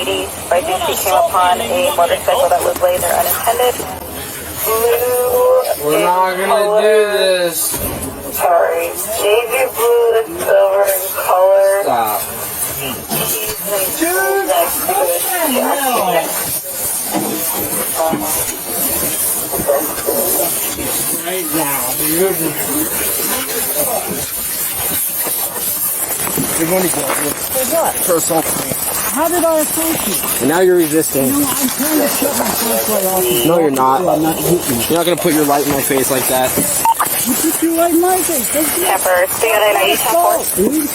I think she came upon a motorcycle that was laser unattended. Blue. We're not gonna do this. Sorry. Navy blue to silver in color. Stop. Dude, right now, dude. You're going to jail. For what? For assaulting me. How did I approach you? And now you're resisting. No, I'm trying to shut my flashlight off. No, you're not. I'm not hitting you. You're not going to put your light in my face like that. You put your light in my face. That's Pepper, stay on not assault, dude.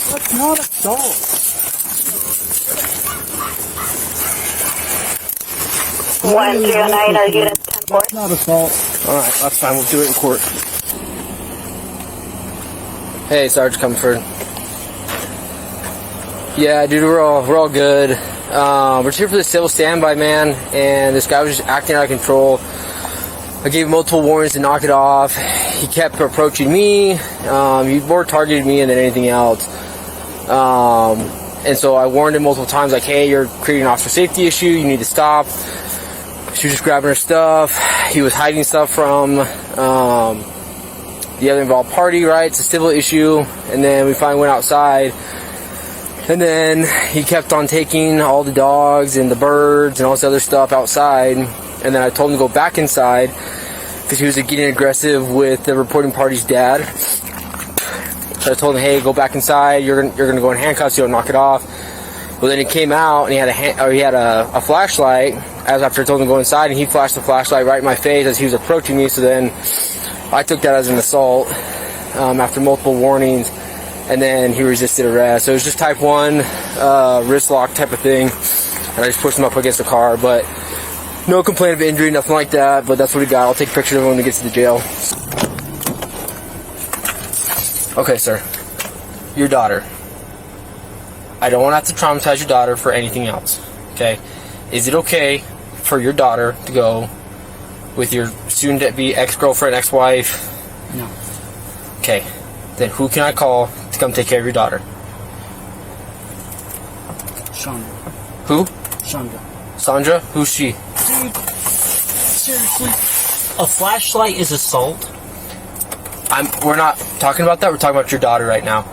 That's not assault. 109, are you in 10-4? That's not assault. Alright, that's fine. We'll do it in court. Hey, Sergeant Comfort. Yeah, dude, we're all good. We're just here for the civil standby, man, and this guy was just acting out of control. I gave him multiple warnings to knock it off. He kept approaching me. He more targeted me than anything else. And so I warned him multiple times, like, hey, you're creating an officer safety issue. You need to stop. She was just grabbing her stuff. He was hiding stuff from the other involved party, right? It's a civil issue. And then we finally went outside. And then he kept on taking all the dogs and the birds and all this other stuff outside. And then I told him to go back inside because he was getting aggressive with the reporting party's dad. So I told him, hey, go back inside. You're gonna go in handcuffs. You don't knock it off. Well, then he came out and he had a flashlight. As after I told him to go inside, and he flashed the flashlight right in my face as he was approaching me. So then I took that as an assault after multiple warnings. And then he resisted arrest. So it was just type 1 wrist lock type of thing. And I just pushed him up against the car. But no complaint of injury, nothing like that. But that's what he got. I'll take a picture of him when he gets to the jail. Okay, sir. Your daughter. I don't want to have to traumatize your daughter for anything else. Okay? Is it okay for your daughter to go with your soon-to-be ex-girlfriend, ex-wife? No. Okay. Then who can I call to come take care of your daughter? Chandra. Who? Chandra. Sandra? Who's she? Dude, seriously? A flashlight is assault? We're not talking about that. We're talking about your daughter right now.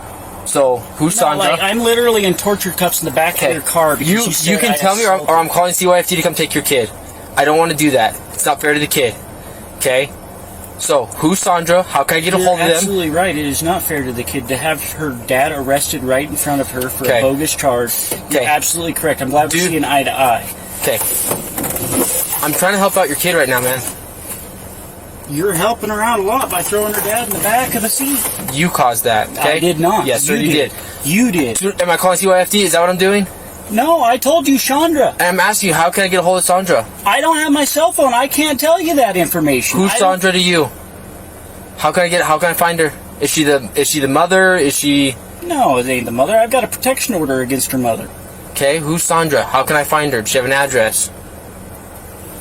So, who's Sandra? Like, I'm literally in torture cuffs in the back of your car because you can tell me, or I'm calling CYFT to come take your kid. I don't want to do that. It's not fair to the kid. Okay? So, who's Sandra? How can I get a hold of them? You're absolutely right. It is not fair to the kid to have her dad arrested right in front of her for a bogus charge. You're absolutely correct. I'm glad we're seeing eye to eye. Okay. I'm trying to help out your kid right now, man. You're helping her out a lot by throwing her dad in the back of the seat. You caused that, okay? I did not. Yes, sir, you did. You did. Am I calling CYFD? Is that what I'm doing? No, I told you Chandra. And I'm asking you, how can I get a hold of Sandra? I don't have my cell phone. I can't tell you that information. Who's Sandra to you? How can I find her? Is she the mother? Is she... No, it ain't the mother. I've got a protection order against her mother. Okay, who's Sandra? How can I find her? Does she have an address?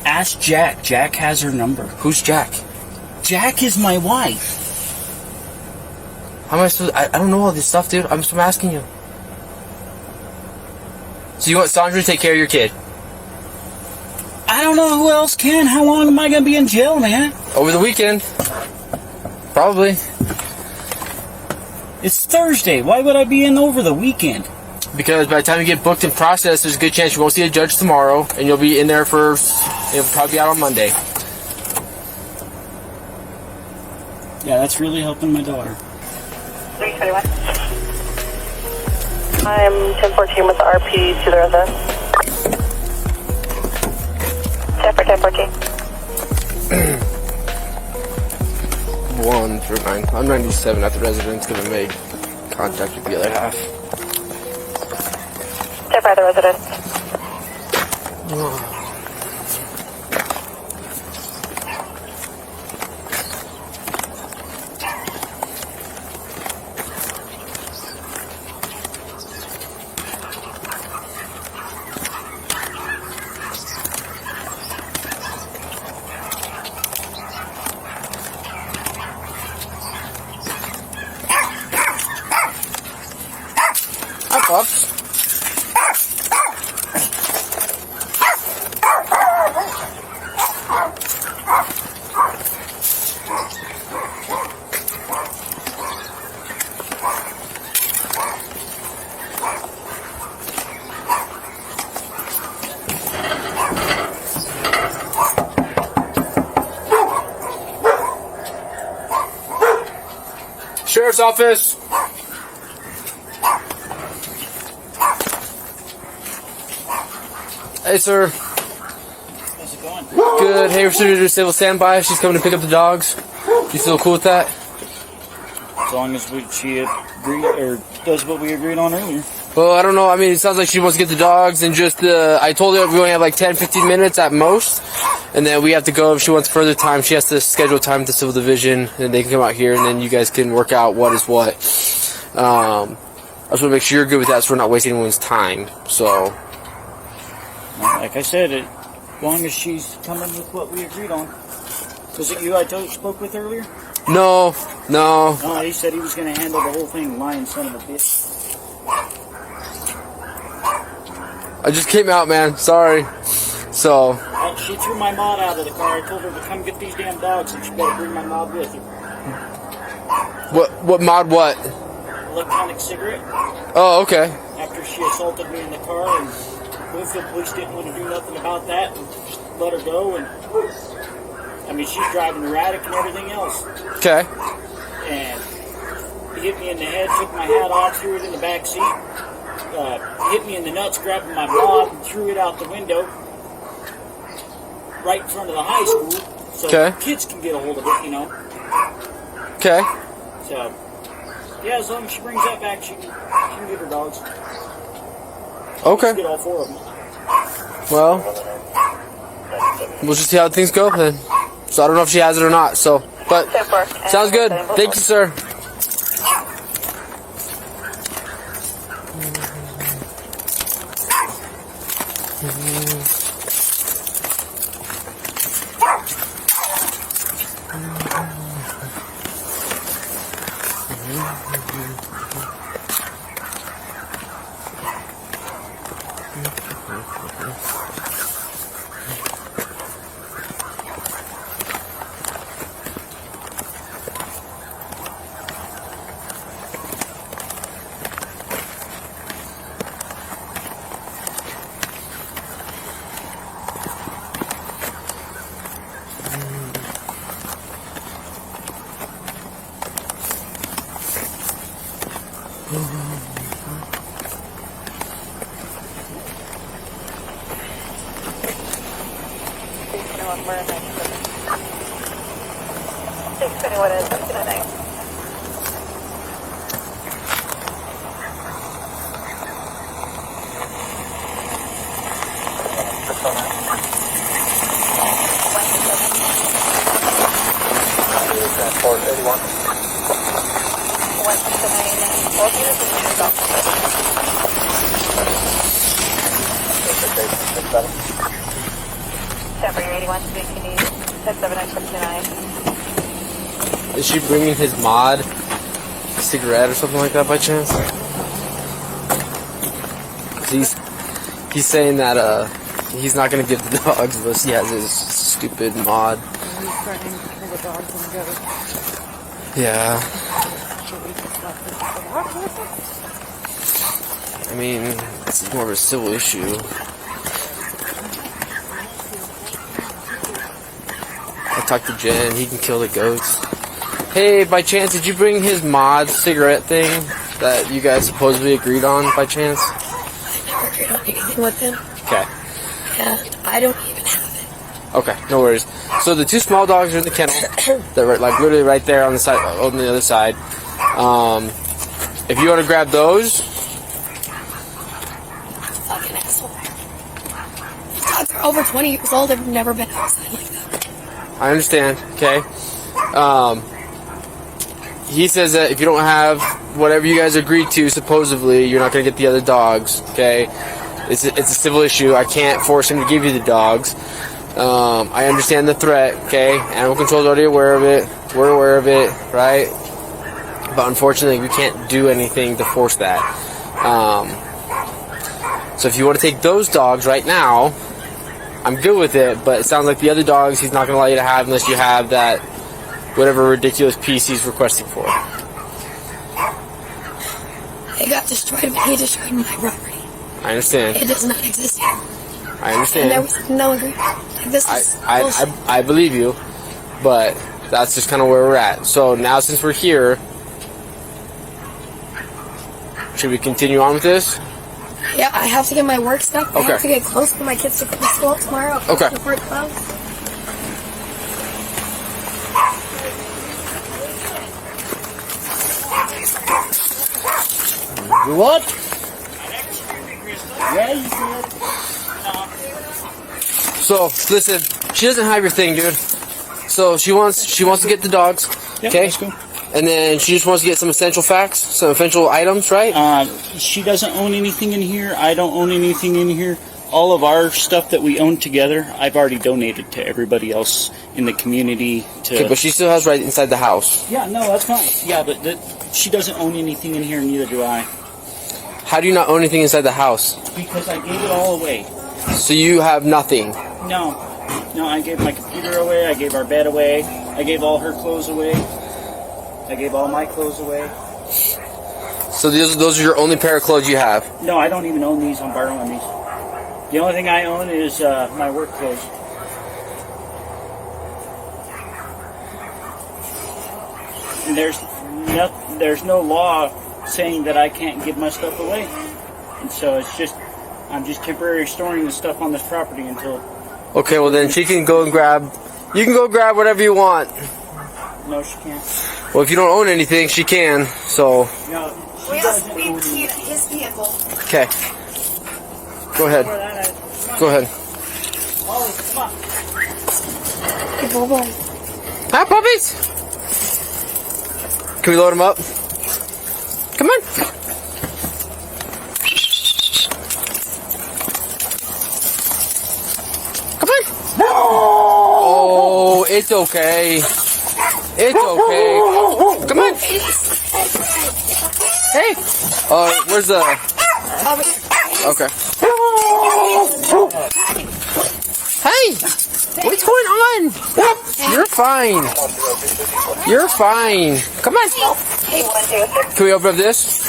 Ask Jack. Jack has her number. Who's Jack? Jack is my wife. How am I supposed to... I don't know all this stuff, dude. I'm asking you. So you want Sandra to take care of your kid? I don't know who else can. How long am I going to be in jail, man? Over the weekend. Probably. It's Thursday. Why would I be in over the weekend? Because by the time you get booked and processed, there's a good chance you won't see a judge tomorrow, and you'll be in there for... You'll probably be out on Monday. Yeah, that's really helping my daughter. 321. I'm 1014 with the RP to the residence. 1014. 139. I'm 97 at the residence because I made contact with the other half. 10 by the residence. Hi, pups. Sheriff's Office. Hey, sir. How's it going? Good. Hey, we're still to do civil standby. She's coming to pick up the dogs. You still cool with that? As long as she agreed or does what we agreed on earlier. Well, I don't know. I mean, it sounds like she wants to get the dogs and just I told her we only have like 10, 15 minutes at most. And then we have to go. If she wants further time, she has to schedule time with the civil division. And they can come out here and then you guys can work out what is what. I just want to make sure you're good with that so we're not wasting anyone's time. So, like I said, as long as she's coming with what we agreed on. Was it you I spoke with earlier? No. No, he said he was going to handle the whole thing, lying son of a bitch. I just came out, man. Sorry. So. She threw my mod out of the car. I told her to come get these damn dogs and she better bring my mod with her. What mod what? Electronic cigarette. Oh, okay. After she assaulted me in the car and the police didn't want to do nothing about that and just let her go. And I mean, she's driving erratic and everything else. Okay. And he hit me in the head, took my hat off, threw it in the back seat. Hit me in the nuts, grabbing my mod and threw it out the window right in front of the high school so kids can get a hold of it, you know. Okay. So, yeah, as long as she brings that back, she can get her dogs. Okay. Get all 4 of them. Well, we'll just see how things go then. So I don't know if she has it or not. So, but sounds good. Thank you, sir. Is she bringing his mod cigarette or something like that by chance? He's saying that he's not gonna give the dogs unless he has his stupid mod. He's threatening to kill the dogs and go. Yeah. I mean, it's more of a civil issue. I talked to Jen, he can kill the goats. Hey, by chance, did you bring his mod cigarette thing that you guys supposedly agreed on by chance? I never agreed on anything with him. Okay. And I don't even have it. Okay, no worries. So the 2 small dogs are in the kennel. They're like literally right there on the side, on the other side. If you want to grab those. Fucking asshole. These dogs are over 20 years old. They've never been outside like that. I understand, okay. He says that if you don't have whatever you guys agreed to, supposedly, you're not going to get the other dogs, okay? It's a civil issue. I can't force him to give you the dogs. I understand the threat, okay? Animal control's already aware of it. We're aware of it, right? But unfortunately, we can't do anything to force that. So if you want to take those dogs right now, I'm good with it, but it sounds like the other dogs he's not going to allow you to have unless you have that whatever ridiculous piece he's requesting for. They got destroyed, but he destroyed my property. I understand. It does not exist here. I understand. And there was no agreement. Like, this is bullshit. I believe you, but that's just kind of where we're at. So now since we're here, should we continue on with this? Yeah, I have to get my work stuff. I Okay. have to get close to my kids to school tomorrow. Okay. Before it closes. You what? Yeah, you did. So listen, she doesn't have your thing, dude. So she wants to get the dogs. Yeah, Okay. let's go. And then she just wants to get some essential facts, some essential items, right? She doesn't own anything in here. I don't own anything in here. All of our stuff that we own together, I've already donated to everybody else in the community. Okay, but she still has right inside the house. Yeah, no, that's fine. Yeah, but she doesn't own anything in here, neither do I. How do you not own anything inside the house? Because I gave it all away. So you have nothing. No, I gave my computer away. I gave our bed away. I gave all her clothes away. I gave all my clothes away. So those are your only pair of clothes you have? No, I don't even own these. I'm borrowing these. The only thing I own is my work clothes. And there's no law saying that I can't give my stuff away. And so I'm just temporarily storing the stuff on this property until... Okay, well then she can go and grab... You can go grab whatever you want. No, she can't. Well, if you don't own anything, she can, so... No, We also need his vehicle. Okay. Go ahead. Go ahead. Molly, come on. Hey, Bobo. Hi, puppies! Can we load them up? Come on. Come on. Oh, it's okay. It's okay. Come on. Hey. Where's the... Okay. Hey! What's going on? You're fine. You're fine. Come on. Can we open up this?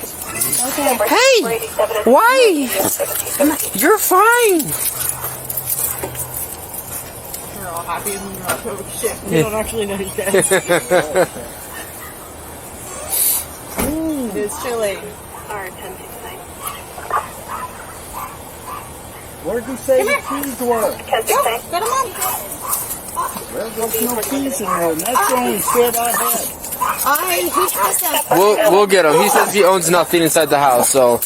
Hey! Why? You're fine. We're all happy and we're like, oh shit, we don't actually know he's dead. It's chilly. Where did you say the keys were? Get him on. There's no keys in there. That's the only shit I had. He has them. We'll get him. He says he owns nothing inside the house, so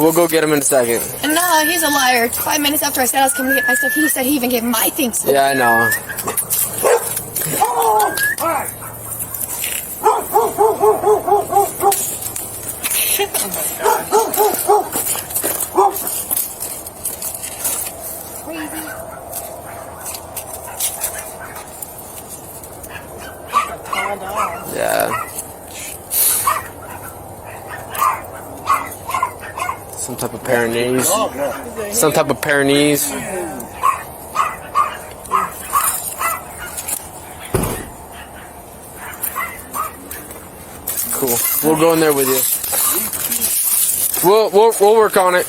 we'll go get him in a second. No, he's a liar. 5 minutes after I said I was coming to get my stuff, he said he even gave my things. Yeah, I know. Yeah. Some type of Pyrenees. Some type of Pyrenees. Cool. We'll go in there with you. We'll work on it.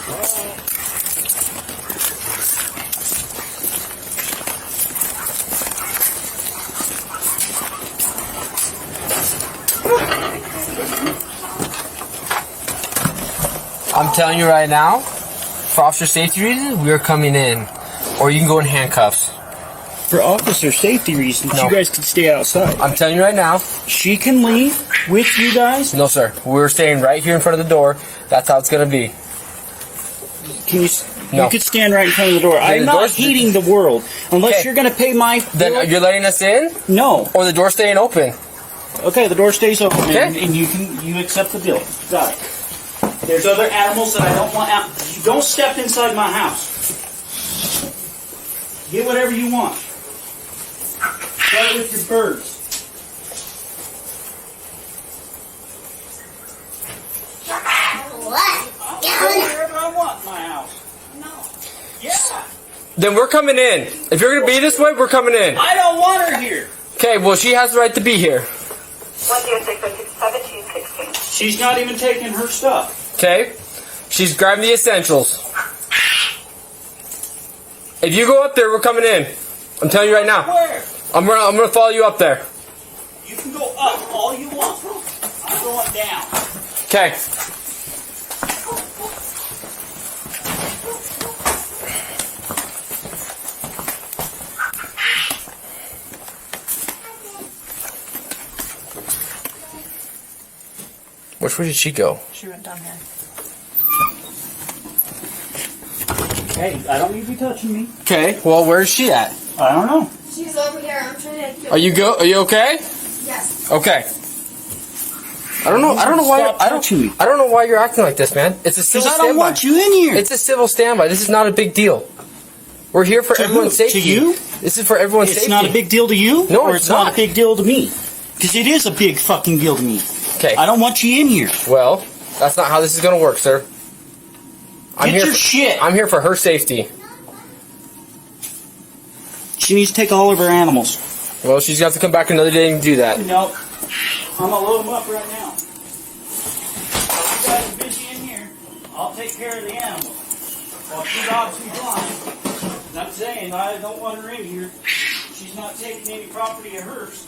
I'm telling you right now, for officer safety reasons, we are coming in. Or you can go in handcuffs. For officer safety reasons, No. you guys can stay outside. I'm telling you right now. She can leave with you guys. No, sir. We're staying right here in front of the door. That's how it's going to be. Can you? No. You could stand right in front of the door. I'm the not door's- heating the world unless Okay. you're going to pay my. Then you're letting us in? No. Or the door staying open? Okay, the door stays open, Okay. and you accept the bill. Got it. There's other animals that I don't want out. You don't step inside my house. Get whatever you want. Start with your birds. What? Whatever I want in my house. No. Yeah. Then we're coming in. If you're going to be this way, we're coming in. I don't want her here. Okay, well, she has the right to be here. 106-1716. She's not even taking her stuff. Okay? She's grabbing the essentials. If you go up there, we're coming in. I'm telling you right now. Where? I'm gonna follow you up there. You can go up all you want. I'm going down. Okay. Which way did she go? She went down here. Hey, I don't need you touching me. Okay. Well, where's she at? I don't know. She's over here. I'm trying to. Are you okay? Yes. Okay. I don't know why. Stop touching me. I don't know why you're acting like this, man. It's a civil Because I don't standby. want you in here. It's a civil standby. This is not a big deal. We're here for To everyone's who? safety. To you? This is for everyone's It's safety. not a big deal to you? No, or it's not not. a big deal to me? Because it is a big fucking deal to me. Okay. I don't want you in here. Well, that's not how this is going to work, sir. Get your shit. I'm here for her safety. She needs to take all of her animals. Well, she's got to come back another day and do that. No. I'm going to load them up right now. While you guys are busy in here, I'll take care of the animals. While she dogs be gone. And I'm saying I don't want her in here. She's not taking any property of hers.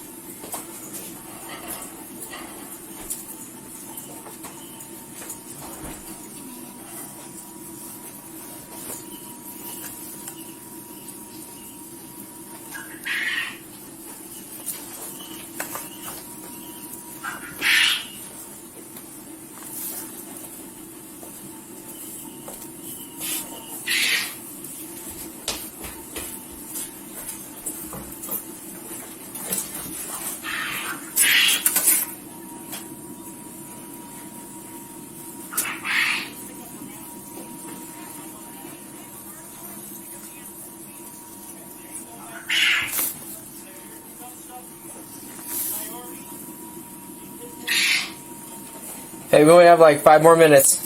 Hey, we only have like 5 more minutes.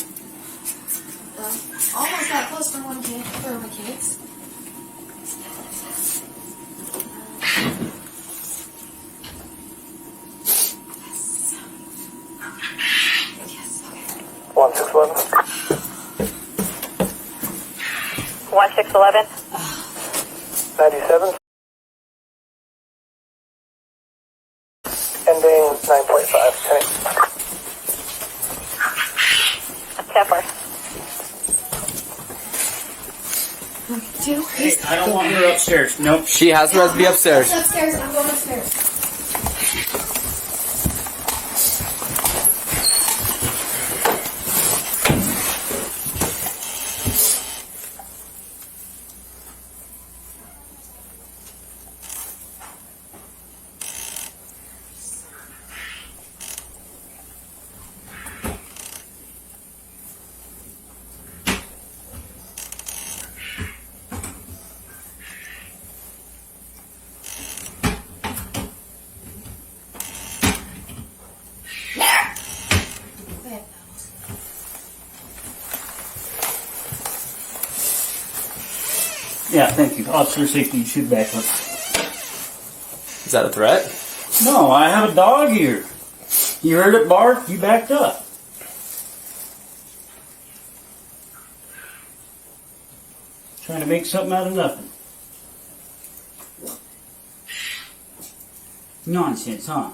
Almost that close for one kid, for my kids. Yes. Okay. 1611. 1611. 97. Ending 9.5. Okay. 10-4. Two. Hey, I don't want her upstairs. Nope. She has to be upstairs. That's upstairs. I'm going upstairs. Yeah, thank you. Officer safety, you should back up. Is that a threat? No, I have a dog here. You heard it bark, you backed up. Trying to make something out of nothing. Nonsense, huh?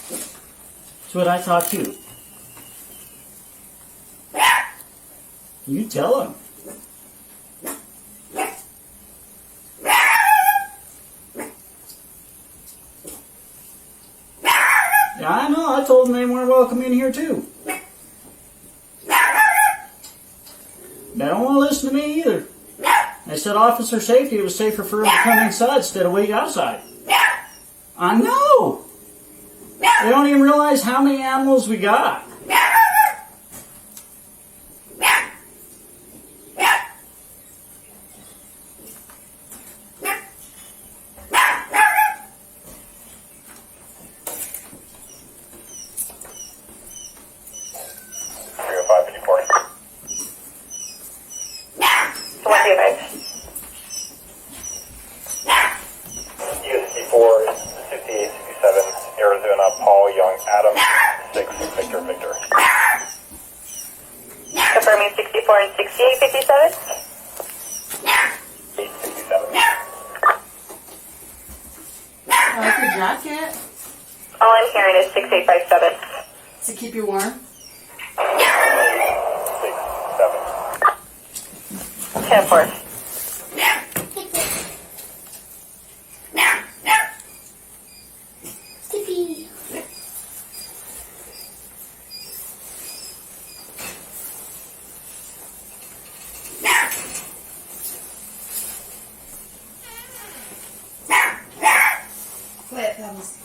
That's what I thought too. You tell him. Yeah, I know. I told them they weren't welcome in here too. They don't want to listen to me either. They said officer safety, it was safer for them to come inside instead of wait outside. I know. They don't even realize how many animals we got. Confirming 64 and 6857. jacket All I'm hearing is 6857. to keep you warm? 10-4. Quit, Pebbles.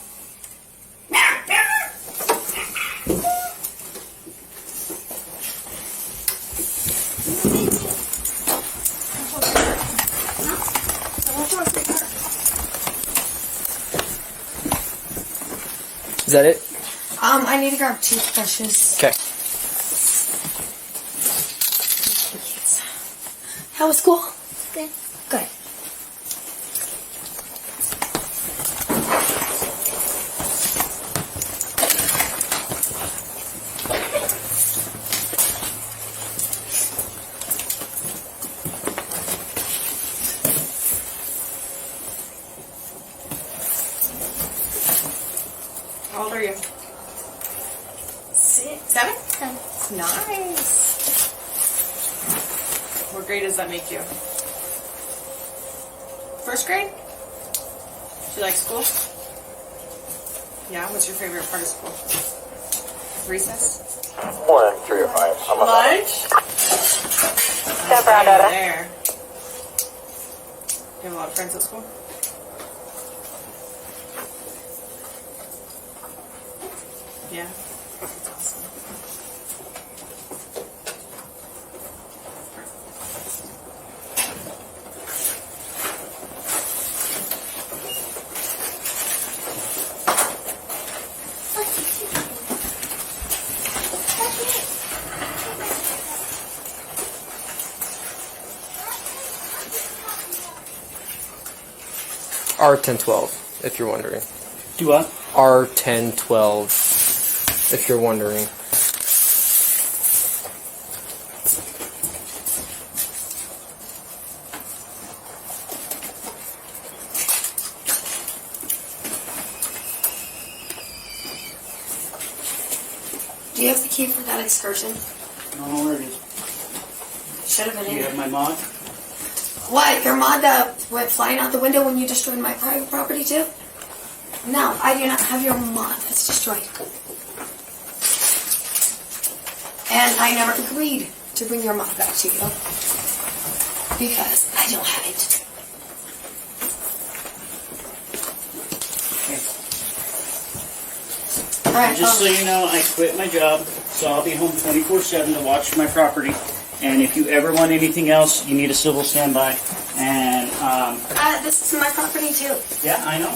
Is that it? I need to grab toothbrushes. Okay. How was school? Good. Good. How old are you? 6, 7? Nice. What grade does that make you? First grade? Do you like school? Yeah, what's your favorite part of school? Recess? 1, 3 or 5. I'm on that. Lunch? Step around, Dada. There. You have a lot of friends at school? Yeah. That's awesome. R1012, if you're wondering. Do what? R1012, if you're wondering. Do you have the key for that excursion? I don't know where it is. Should have been Do in you there. have my mod? What? Your mod that went flying out the window when you destroyed my private property too? No, I do not have your mod that's destroyed. And I never agreed to bring your mod back to you. Because I don't have it. Alright, Just so you know, I quit my job, so I'll be home 24/7 to watch my property. And if you ever want anything else, you need a civil standby. And this is my property too. yeah, I know.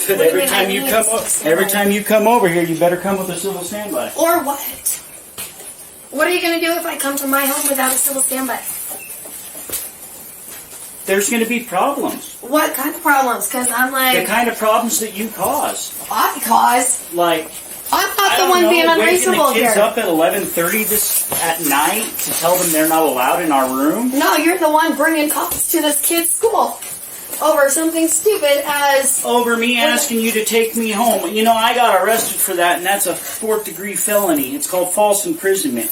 do But you every mean I time you need come, a civil standby? every time you come over here, you better come with a civil standby. Or what? What are you going to do if I come to my home without a civil standby? There's going to be problems. What kind of problems? Because I'm The like, kind of problems that you cause. I cause. Like, I'm I not the don't one know, being waking unreasonable the kids here. up at 11:30 at night to tell them they're not allowed in our room. No, you're the one bringing cops to this kid's school over something stupid as Over me asking you to take me home. You know, I got arrested for that, and that's a 4th-degree felony. It's called false imprisonment.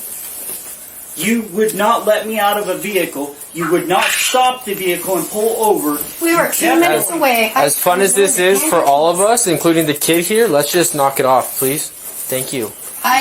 You would not let me out of a vehicle. You would not stop the vehicle and pull over. we were 2 minutes away. As fun as this is for all of us, including the kid here, let's just knock it off, please. Thank you.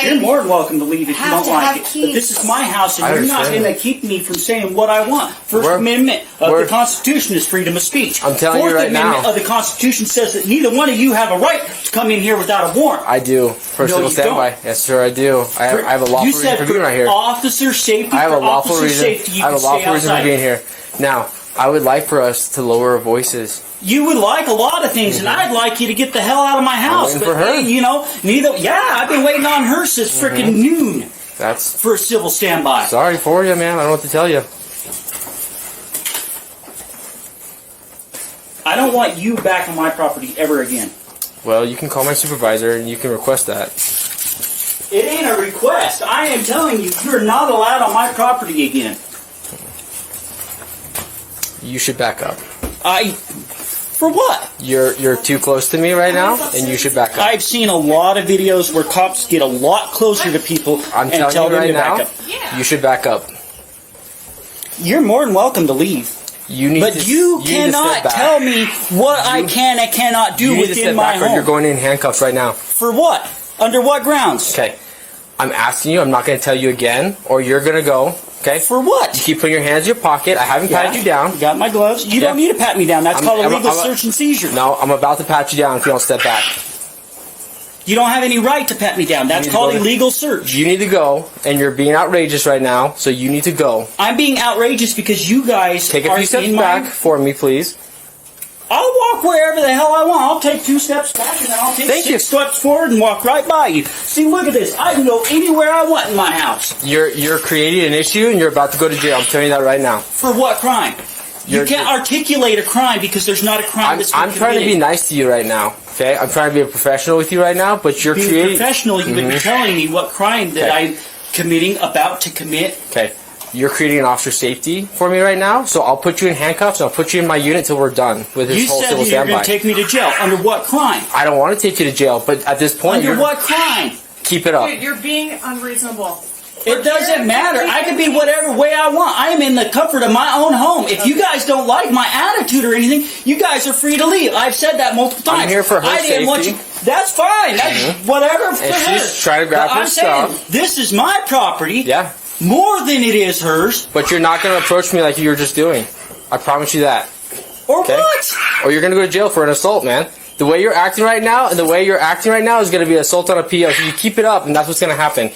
You're more than welcome to leave if you have don't to like have it. But keys. this is my house, and I you're not understand going to keep me from saying what I want. First We're- Amendment of we're- the Constitution is freedom of speech. I'm telling you Fourth right Amendment now. of the Constitution says that neither one of you have a right to come in here without a warrant. I do. For No, civil you standby. don't. Yes, sir, I do. I have a lawful You reason said for being right here. officer safety. I have a for lawful officer reason. Safety, you I have a can stay lawful reason for outside. being here. Now, I would like for us to lower our voices. You would like a lot of things, and I'd like you to get the hell out of my house. waiting But for her. hey, you know, neither. Yeah, I've been waiting on her since frickin' noon That's for a civil standby. sorry for you, man. I don't know what to tell you. I don't want you back on my property ever again. Well, you can call my supervisor and you can request that. It ain't a request. I am telling you, you're not allowed on my property again. You should back up. For what? You're too close to me right now, and you should back up. I've seen a lot of videos where cops get a lot closer to people I'm and tell telling you them right to now, back up. you should back up. You're more than welcome to leave. You need But to, you need to step cannot back. tell me what I can and cannot do You need to within step my back, or home. you're going in handcuffs right now. For what? Under what grounds? Okay. I'm asking you. I'm not going to tell you again, or you're going to go. Okay. For what? You keep putting your hands in your pocket. I haven't patted you down. Got my gloves. You don't Yeah. need to pat me down. That's I'm- called a I'm- legal I'm- search and seizure. No, I'm about to pat you down if you don't step back. You don't have any right to pat me down. That's need to called go to- illegal search. You need to go, and you're being outrageous right now, so you need to go. I'm being outrageous because you guys Take a are few steps in back my... for me, please. I'll walk wherever the hell I want. I'll take 2 steps back and then I'll take Thank 6 you. steps forward and walk right by you. See, look at this. I can go anywhere I want in my house. You're creating an issue, and you're about to go to jail. I'm telling you that right now. For what crime? You You're- can't articulate a crime because there's not a crime that's been I'm trying to be committed. nice to you right now. Okay, I'm trying to be a professional with you right now, but you're Being creating. professional, you've been telling me what crime that Okay. I'm committing, about to commit. Okay, you're creating an officer safety for me right now, so I'll put you in handcuffs and I'll put you in my unit till we're done with this You whole said civil that you're standby. going to take me to jail. Under what crime? I don't want to take you to jail, but at this point, Under you're, what crime? keep it up. Dude, you're being unreasonable. It doesn't matter. I can be whatever way I want. I am in the comfort of my own home. If you guys don't like my attitude or anything, you guys are free to leave. I've said that multiple times. I'm here for her I didn't want safety. you. That's fine. That's whatever for And her. she's trying to grab But her I'm saying, stuff. this is my property Yeah, more than it is hers. but you're not going to approach me like you were just doing. I promise you that. Or Okay. what? Or you're going to go to jail for an assault, man. The way you're acting right now, and the way you're acting right now is going to be assault on a PO. So you keep it up, and that's what's going to happen.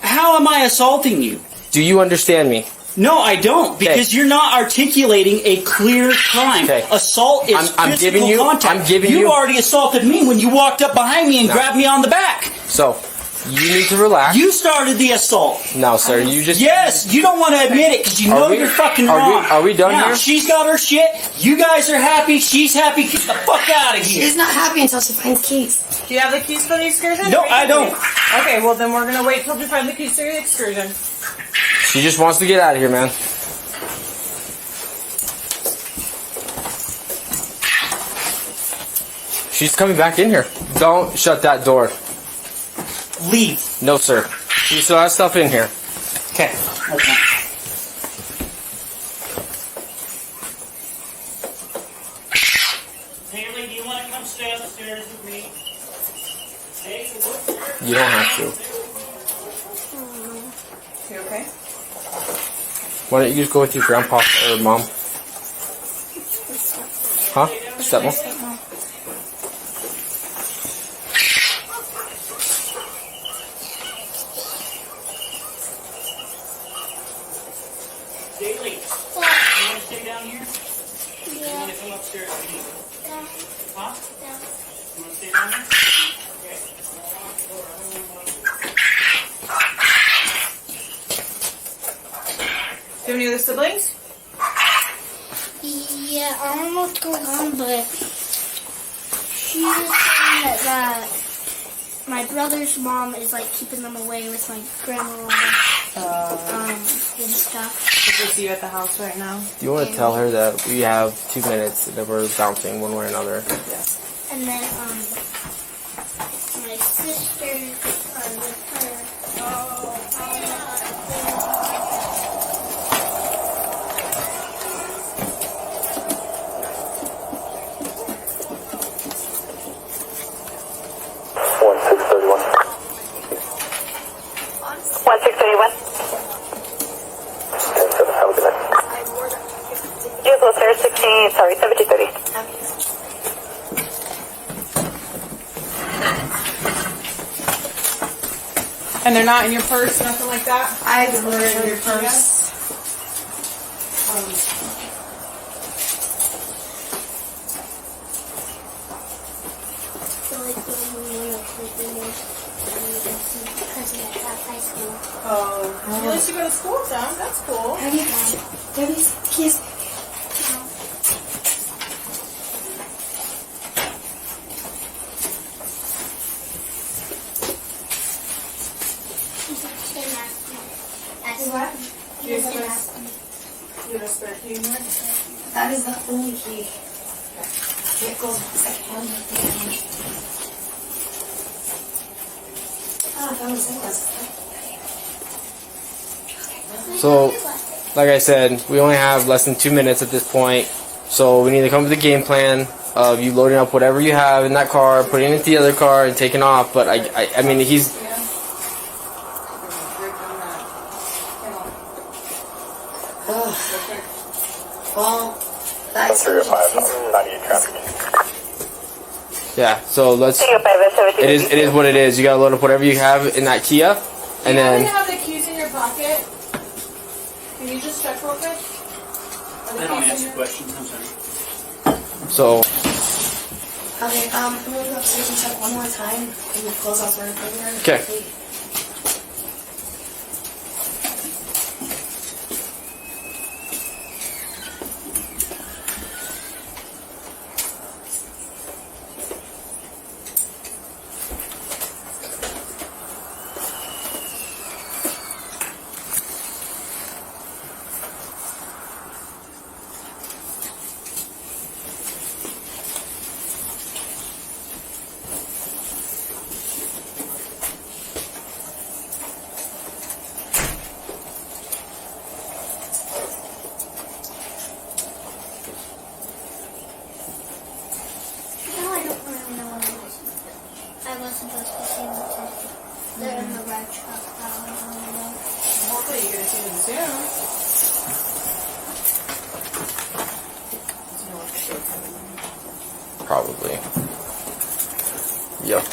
How am I assaulting you? Do you understand me? No, I don't, because you're not articulating a clear crime. Okay. Assault is I'm physical giving you- contact. I'm giving you you- already assaulted me when you walked up behind me and grabbed me on the back. So, you need to relax. You started the assault. No, sir. You just... Yes, you don't want to admit it because you know we- you're fucking are we- wrong. are we done now, here? She's got her shit. You guys are happy. She's happy. Get the fuck out of here. She's not happy until she finds keys. Do you have the keys for the excursion? No, I don't. Okay, well then we're gonna wait till we find the keys to the excursion. She just wants to get out of here, man. She's coming back in here. Don't shut that door. Leave. No, sir. She still has stuff in here. Okay. Okay. Haley, do you want to come stay upstairs with me? Hey, You don't have to. You okay? Why don't you just go with your grandpa or mom? Huh? Stepmom? Haley, you want to stay down here? You want to come upstairs with me? Huh? You want to stay down here? Okay. Do you have any other siblings? Yeah, I don't know what's going on, but she was saying that my brother's mom is like keeping them away with my grandma and stuff. Did they see you at the house right now? Do you want to tell her that we have 2 minutes and that we're bouncing one way or another? And then my sisters are with her. One 631. 1631. 10-7, have a good night. Beautiful, sir. 16, sorry, 1730. And they're not in your purse, nothing like that? I They're in your purse. So like one of the most president at high school. Oh, at least you go to school with them. That's cool. Have you these keys? What? You have a spare key in there? That is the only key. vehicles secondhand. Oh, I found the sunglasses. So, like I said, we only have less than 2 minutes at this point. So we need to come up with a game plan of you loading up whatever you have in that car, putting it into the other car, and taking off. But I mean, he's. Well, that's 305, 98 traffic. Yeah. So let's. Take a 507. It is what it is. You gotta load up whatever you have in that Kia, and then. You have the keys in your pocket? Can you just check real quick? I don't answer questions, I'm sorry. So okay. I'm gonna go upstairs and check one more time. And the closeouts were in there. Okay. No, I don't really know what it is. I wasn't supposed to see them today. They're in the red truck. Hopefully you're gonna see them soon. probably. Yep.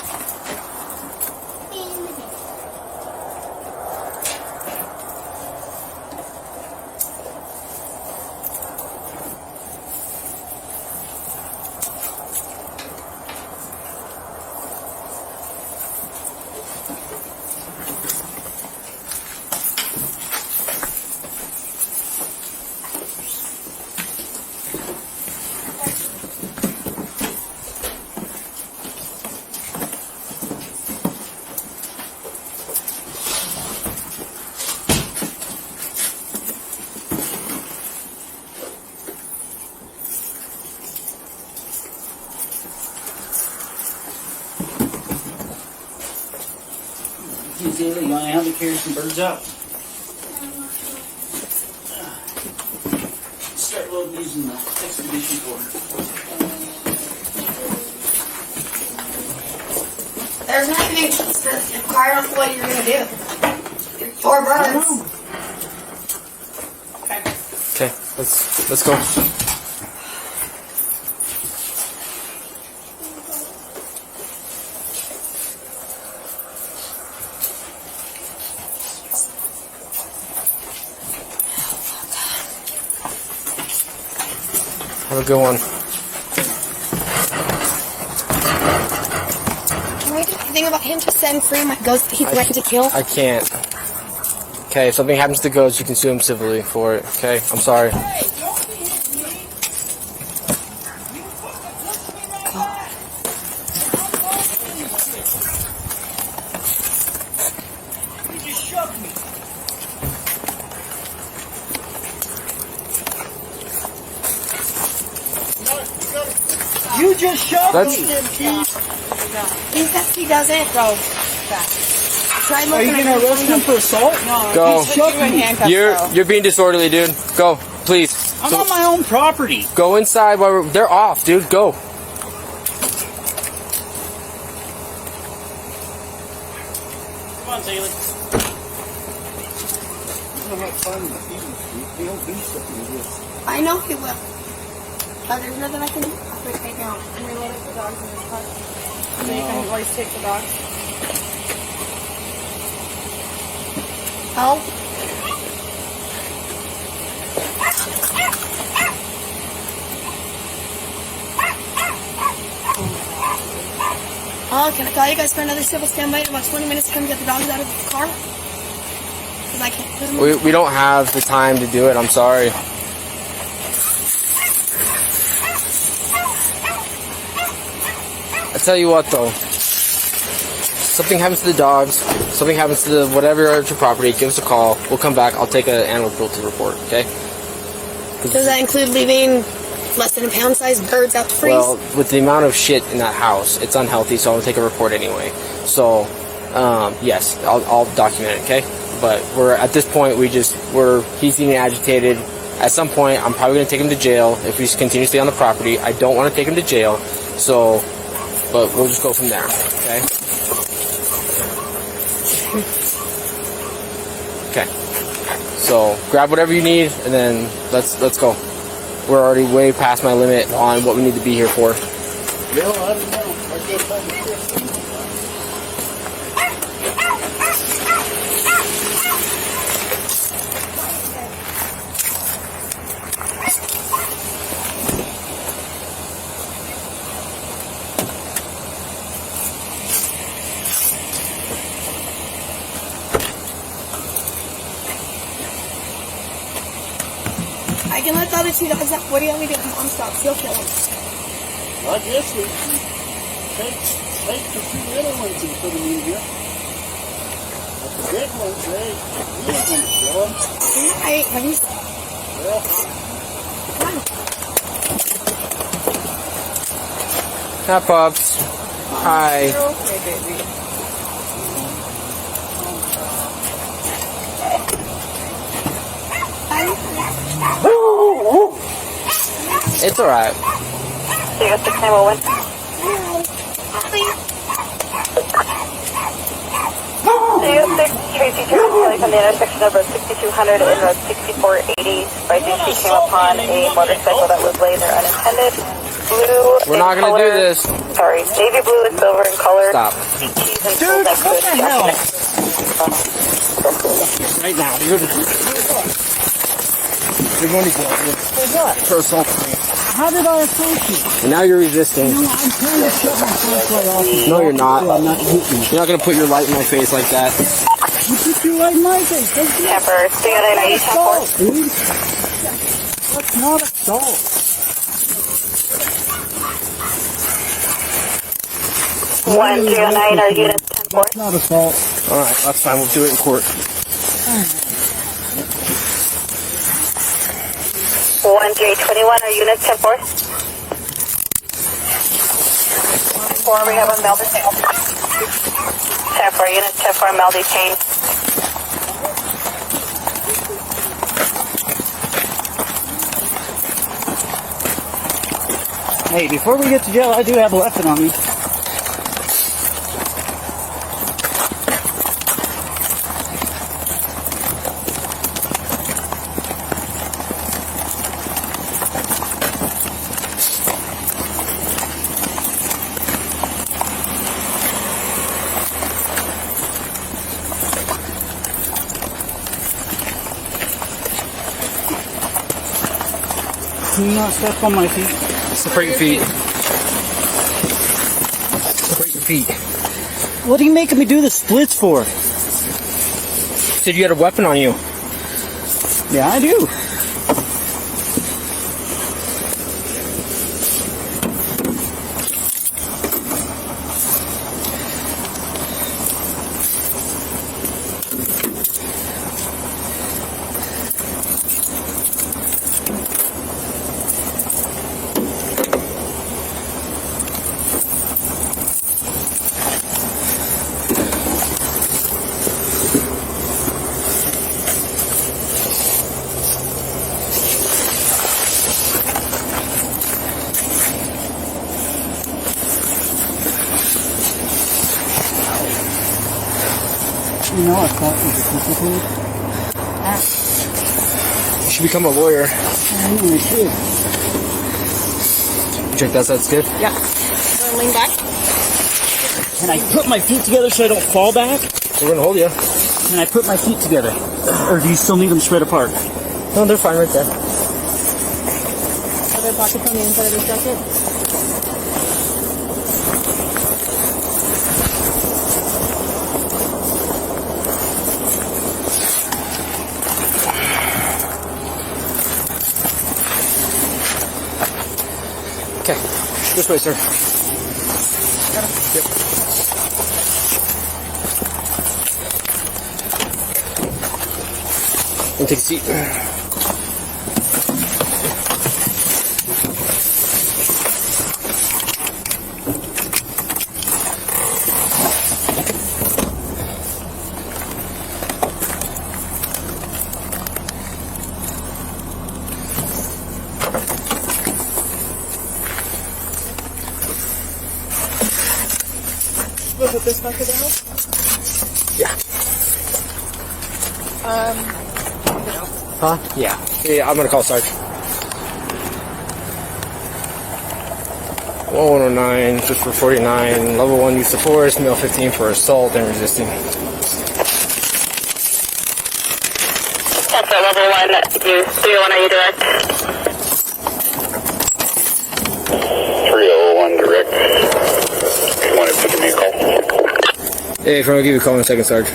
Daily, you only have to carry some birds out. Start loading these in the Expedition Court. There's nothing that's required of what you're gonna do. 4 birds. Okay, let's go. Have a good one. Can I do anything about him to set him free? My ghost, he's threatened to kill. I can't. Okay, if something happens to Ghost, you can sue him civilly for it. Okay, I'm sorry. You just shoved me. You just shoved Let's- me. He says he doesn't. Go. Try Are looking you at gonna him. arrest him for assault? No. Go. Shoved me. You're being disorderly, dude. Go, please. I'm on my own property. Go inside while they're off, dude. Go. Come on, Taylor. I know he will. But there's nothing I can do. I'll put it right now. And we loaded the dogs in this car. So you can always take the dogs. Help. Oh, can I call you guys for another civil standby in about 20 minutes to come get the dogs out of the car? Because I can't put them in. We don't have the time to do it. I'm sorry. I tell you what, though. Something happens to the dogs. Something happens to the whatever at your property. Give us a call. We'll come back. I'll take an animal cruelty report. Okay? Does that include leaving less than a pound-sized birds out to freeze? Well, with the amount of shit in that house, it's unhealthy, so I'll take a report anyway. So, yes, I'll document it, okay? But we're at this point, he's getting agitated. At some point, I'm probably going to take him to jail if he continues to stay on the property. I don't want to take him to jail, so, but we'll just go from there, okay? Okay. So, grab whatever you need, and then let's go. We're already way past my limit on what we need to be here for. Bill, I don't know. I guess I'm I can let the other 2 dogs out. What do you want me to do? Mom stops. You'll kill them. I guess we can take the 2 little ones and put them in here. But the big ones, we ain't gonna kill them. Have you... Well, Come on. Hi, Pops. Hi. You're okay, baby. It's alright. So you got 6901? So you got 6 Tracy Jones calling from the intersection of Road 6200 and Road 6480. By she came upon a motorcycle that was laser unattended. Blue. We're not gonna do this. Sorry, navy blue and silver in color. Stop. dude, what the hell? Right now. You're going to jail. For what? For assault. How did I approach you? And now you're resisting. No, I'm trying to shut my flashlight off. No, you're not. I'm not hitting you. You're not going to put your light in my face like that. You put your light in my face. That's not Temper, stay on assault, 810 dude. That's not assault. 109, our unit 10-4. That's not assault. Alright, that's fine. We'll do it in court. 1J21, our unit 10-4. 4, we have a male detained. 10-4, unit 10-4, male detained. Hey, before we get to jail, I do have a weapon on me. Can you not step on my feet? Separate your feet. Separate your feet. What are you making me do the splits for? Said you had a weapon on you. Yeah, I do. You know, I thought it was a You should become a lawyer. I know I should. You check that side, good? Yeah. Lean back. Can I put my feet together so I don't fall back? We're going to hold you. Can I put my feet together? Or do you still need them spread apart? No, they're fine right there. Are there pockets on the inside of the jacket? Okay. This way, sir. Yep. And take a seat. Go put this back in the house? Yeah. No. Huh? Yeah. Yeah, I'm gonna call Sarge. 1109, just for 49, level 1 use of force, male 15 for assault and resisting. That's level 1, use 301, are you direct? 301 direct. You want to give me a call? Hey, if I'm gonna give you a call in a second, Sarge.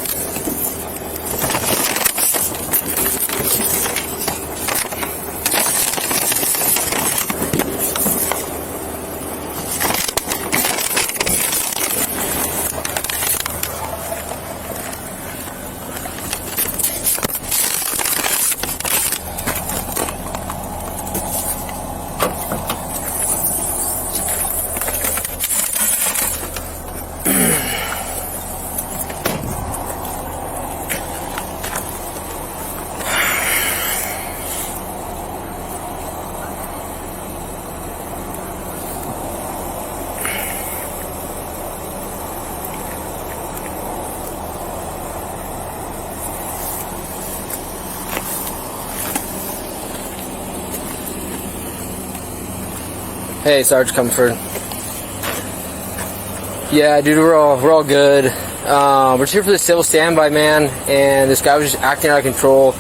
Hey, Sarge Comfort. Yeah, dude, we're all good. We're just here for the civil standby, man, and this guy was just acting out of control.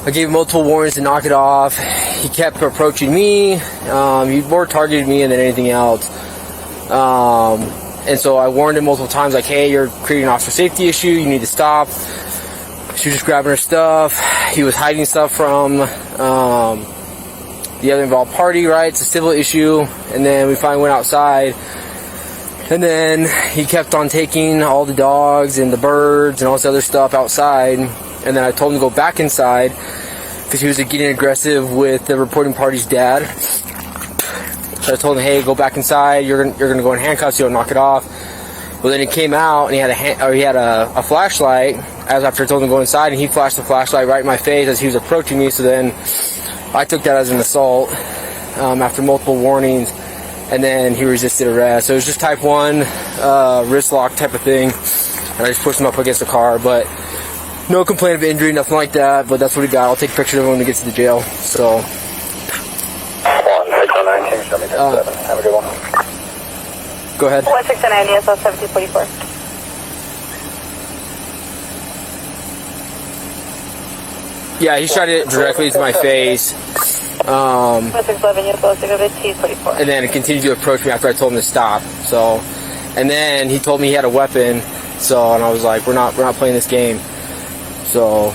I gave him multiple warnings to knock it off. He kept approaching me. He more targeted me than anything else. And so I warned him multiple times, like, hey, you're creating an officer safety issue. You need to stop. She was just grabbing her stuff. He was hiding stuff from the other involved party, right? It's a civil issue. And then we finally went outside. And then he kept on taking all the dogs and the birds and all this other stuff outside. And then I told him to go back inside because he was getting aggressive with the reporting party's dad. So I told him, hey, go back inside. You're gonna go in handcuffs. You don't knock it off. Well, then he came out and he had a flashlight. As after I told him to go inside, and he flashed the flashlight right in my face as he was approaching me. So then I took that as an assault after multiple warnings. And then he resisted arrest. So it was just type 1 wrist lock type of thing. And I just pushed him up against the car. But no complaint of injury, nothing like that. But that's what he got. I'll take pictures of him when he gets to the jail. So. 1697. Have a good one. Go ahead. 1609, ESL 1744. Yeah, he shot it directly into my face. 1611, ESL 1744. And then it continued to approach me after I told him to stop. So, and then he told me he had a weapon. So, and I was like, we're not playing this game. So,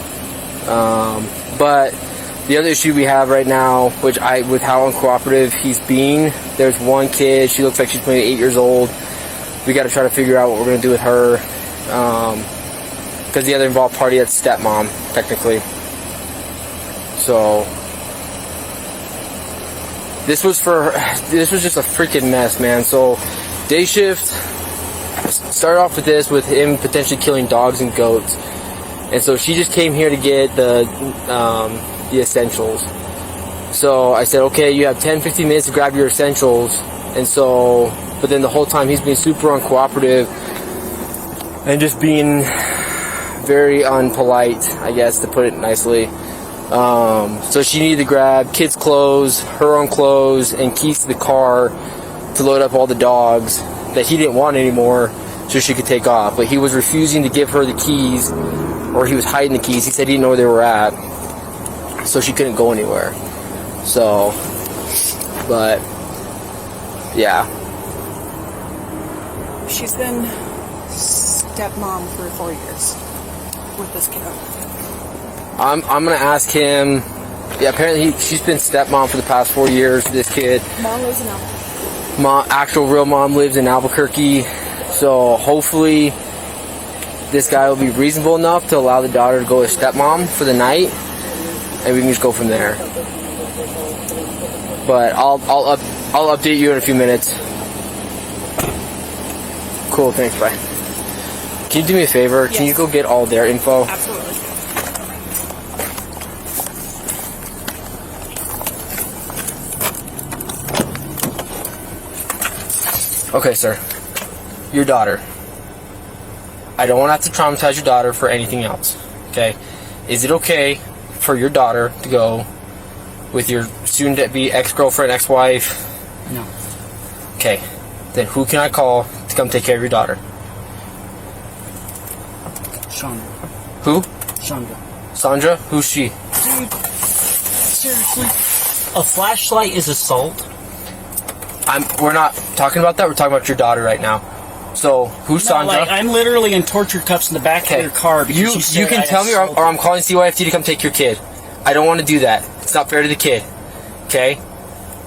but the other issue we have right now, with how uncooperative he's being, there's one kid, she looks like she's maybe 8 years old. We got to try to figure out what we're going to do with her. Because the other involved party, that's stepmom, technically. So, this was just a freaking mess, man. So, day shift, started off with him potentially killing dogs and goats. And so she just came here to get the essentials. So I said, okay, you have 10-15 minutes to grab your essentials. And so, but then the whole time he's being super uncooperative and just being very unpolite, I guess, to put it nicely. So she needed to grab kids' clothes, her own clothes, and keys to the car to load up all the dogs that he didn't want anymore so she could take off. But he was refusing to give her the keys, or he was hiding the keys. He said he didn't know where they were at, so she couldn't go anywhere. So, but, yeah. She's been stepmom for 4 years with this kid. I'm gonna ask him. Yeah, apparently she's been stepmom for the past 4 years to this kid. Mom lives in Albuquerque. Actual real mom lives in Albuquerque. So hopefully this guy will be reasonable enough to allow the daughter to go with stepmom for the night, and we can just go from there. But I'll update you in a few minutes. Cool, thanks, bye. Can you do me a favor? Yes. Can you go get all their info? Absolutely. Okay, sir. Your daughter. I don't want to have to traumatize your daughter for anything else. Okay? Is it okay for your daughter to go with your soon-to-be ex-girlfriend, ex-wife? No. Okay. Then who can I call to come take care of your daughter? Chandra. Who? Chandra. Sandra? Who's she? Dude, seriously. A flashlight is assault? We're not talking about that. We're talking about your daughter right now. So, who's No, Sandra? like, I'm literally in torture cuffs in the back of your car because You can tell me, or I'm calling CYFD to come take your kid. I don't want to do that. It's not fair to the kid. Okay?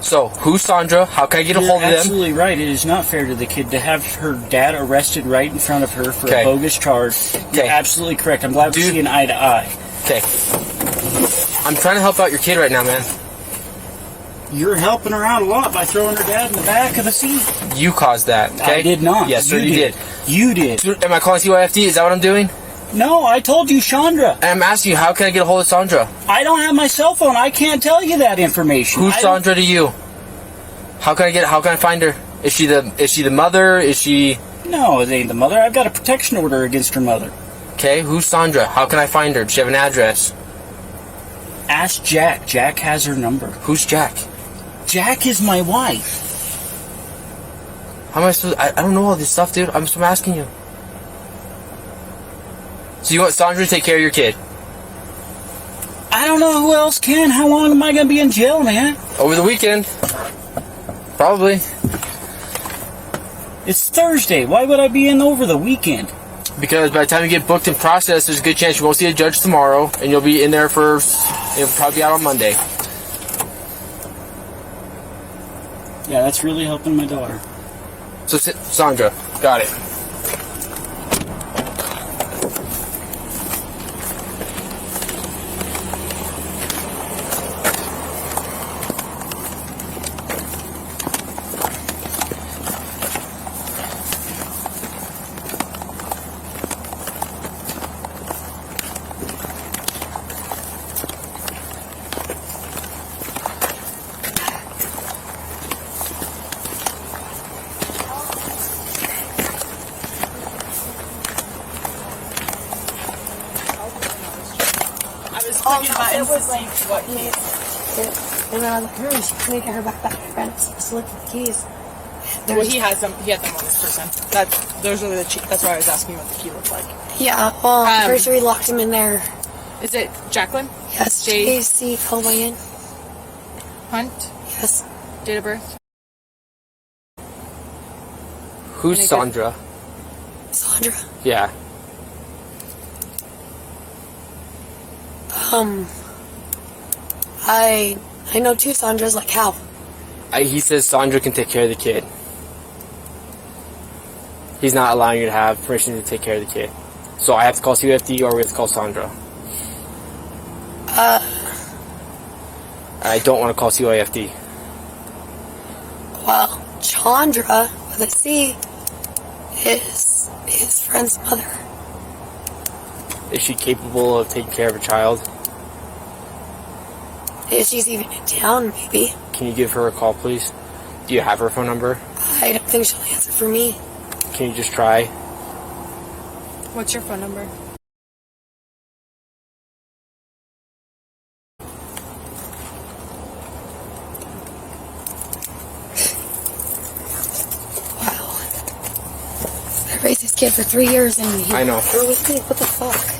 So, who's Sandra? How can I get a hold of You're them? absolutely right. It is not fair to the kid to have her dad arrested right in front of her for a bogus charge. You're absolutely correct. I'm glad we're seeing eye to eye. Okay. I'm trying to help out your kid right now, man. You're helping her out a lot by throwing her dad in the back of the seat. You caused that, okay? I did not. Yes, sir, you did. You did. So, am I calling CYFD? Is that what I'm doing? No, I told you Chandra. And I'm asking you, how can I get a hold of Sandra? I don't have my cell phone. I can't tell you that information. Who's Sandra to you? How can I find her? Is she the mother? Is she... No, it ain't the mother. I've got a protection order against her mother. Okay, who's Sandra? How can I find her? Does she have an address? Ask Jack. Jack has her number. Who's Jack? Jack is my wife. How am I supposed... I don't know all this stuff, dude. I'm asking you. So you want Sandra to take care of your kid? I don't know who else can. How long am I going to be in jail, man? Over the weekend. Probably. It's Thursday. Why would I be in over the weekend? Because by the time you get booked and processed, there's a good chance you won't see a judge tomorrow, and you'll be in there for... You'll probably be out on Monday. Yeah, that's really helping my daughter. So, Sandra, got it. It was like what keys? And I was like, she couldn't get her backpack. My friend just looked at the keys. Well, he had them on this person. That's why I was asking what the key looked like. Yeah, well, I'm pretty sure he locked him in there. Is it Jacqueline? Yes, JCLYN. Hunt? Yes. Date of birth? Who's Sandra? Sandra. Yeah. I know two Sandras, like how? He says Sandra can take care of the kid. He's not allowing you to have permission to take care of the kid. So I have to call CFD or we have to call Sandra. I don't want to call CYFD. Well, Chandra, with a C, is his friend's mother. Is she capable of taking care of a child? If she's even in town, maybe. Can you give her a call, please? Do you have her phone number? I don't think she'll answer for me. Can you just try? What's your phone number? Wow. I raised this kid for 3 years and he I know. threw with me. What the fuck?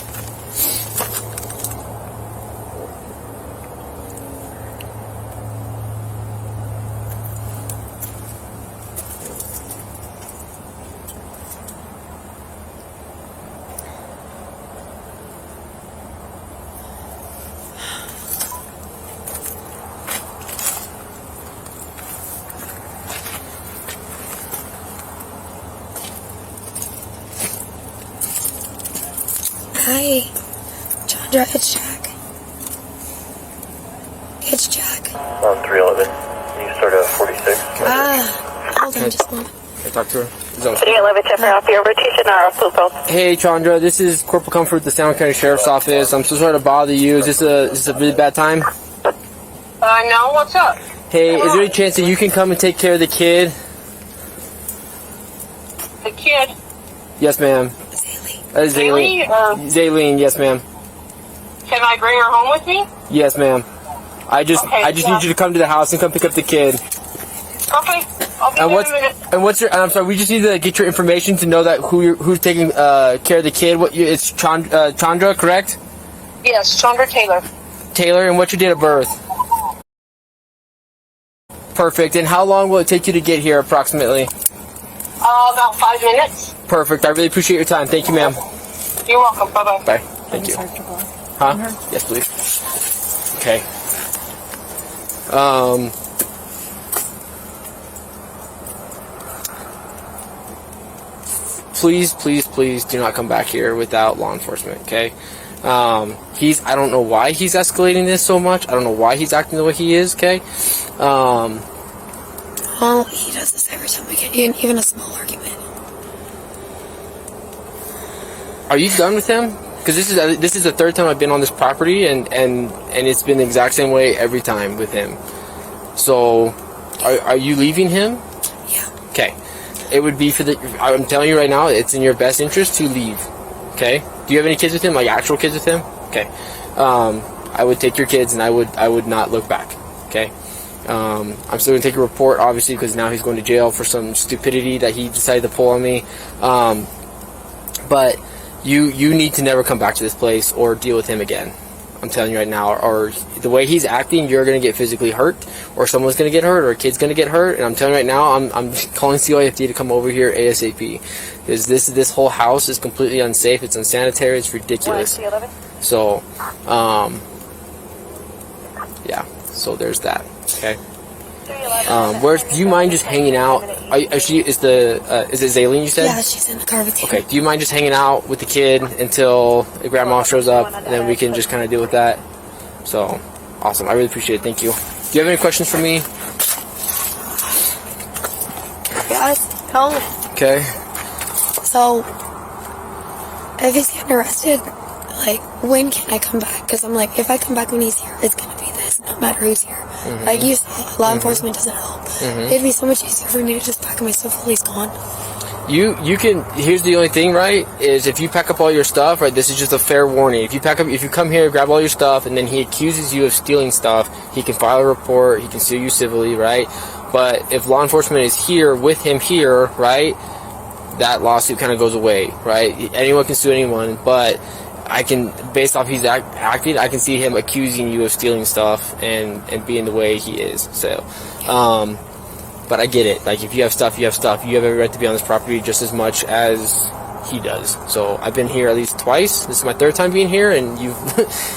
Hi, Chandra, it's Jack. It's Jack. 311. You start at 46. Hold on just a moment. Can I talk to her? 311, check off your rotation or approval. Hey, Chandra, this is Corporal Comfort at the San Juan County Sheriff's Office. I'm so sorry to bother you. Is this a really bad time? No, what's up? Hey, is there any chance that you can come and take care of the kid? The kid? Yes, ma'am. It's Haley. Haley, or Zaylene, yes, ma'am. can I bring her home with me? Yes, ma'am. I just Okay, need you to come to the house and come pick up the kid. Okay, I'll be And there in a minute. what's your? I'm sorry. We just need to get your information to know that who's taking care of the kid. It's Chandra, correct? Yes, Chandra Taylor. Taylor, and what's your date of birth? Perfect. And how long will it take you to get here, approximately? About 5 minutes. Perfect. I really appreciate your time. Thank you, ma'am. You're welcome. Bye-bye. Bye. Thank you. Huh? Yes, please. Okay. Please do not come back here without law enforcement, okay? I don't know why he's escalating this so much. I don't know why he's acting the way he is, okay? Well, he does this every time we get in, even a small argument. Are you done with him? Because this is the third time I've been on this property, and it's been the exact same way every time with him. So, are you leaving him? Yeah. Okay. It would be I'm telling you right now, it's in your best interest to leave. Okay? Do you have any kids with him? Like actual kids with him? Okay. I would take your kids and I would not look back. Okay? I'm still gonna take a report, obviously, because now he's going to jail for some stupidity that he decided to pull on me. But you need to never come back to this place or deal with him again. I'm telling you right now, or the way he's acting, you're going to get physically hurt, or someone's going to get hurt, or a kid's going to get hurt, and I'm telling you right now, I'm calling COIFD to come over here ASAP, because this whole house is completely unsafe, it's unsanitary, it's ridiculous. So, yeah, so there's that, okay? Do you mind just hanging out? Is it Zaylene you said? Yeah, she's in the car with you. Okay, do you mind just hanging out with the kid until the grandma shows up, and then we can just kind of deal with that? So, awesome. I really appreciate it. Thank you. Do you have any questions for me? Yes, tell me. Okay. So, if he's getting arrested, like, when can I come back? Because I'm like, if I come back when he's here, it's going to be this, no matter who's here. Mm-hmm. Like you said, law enforcement doesn't help. It'd be so much easier for me to just pack my stuff while he's gone. You can. Here's the only thing, right? Is if you pack up all your stuff, right? This is just a fair warning. If you come here, grab all your stuff, and then he accuses you of stealing stuff, he can file a report. He can sue you civilly, right? But if law enforcement is here with him here, right? That lawsuit kind of goes away, right? Anyone can sue anyone, but I can, based off he's acting, I can see him accusing you of stealing stuff and being the way he is. So, but I get it. Like, if you have stuff, you have stuff. You have every right to be on this property just as much as he does. So I've been here at least twice. This is my third time being here, and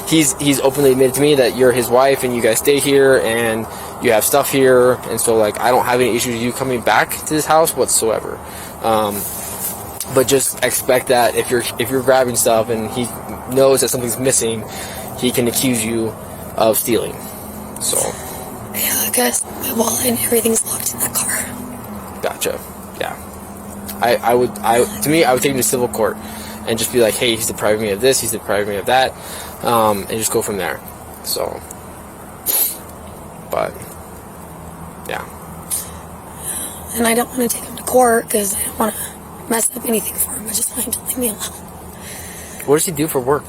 he's openly admitted to me that you're his wife and you guys stay here and you have stuff here. And so, like, I don't have any issues with you coming back to this house whatsoever. But just expect that if you're grabbing stuff and he knows that something's missing, he can accuse you of stealing. So. Yeah, I guess my wallet and everything's locked in that car. Gotcha. Yeah. I would take him to civil court and just be like, hey, he's depriving me of this, he's depriving me of that, and just go from there. So. But. Yeah. And I don't want to take him to court because I don't want to mess up anything for him. I just want him to leave me alone. What does he do for work?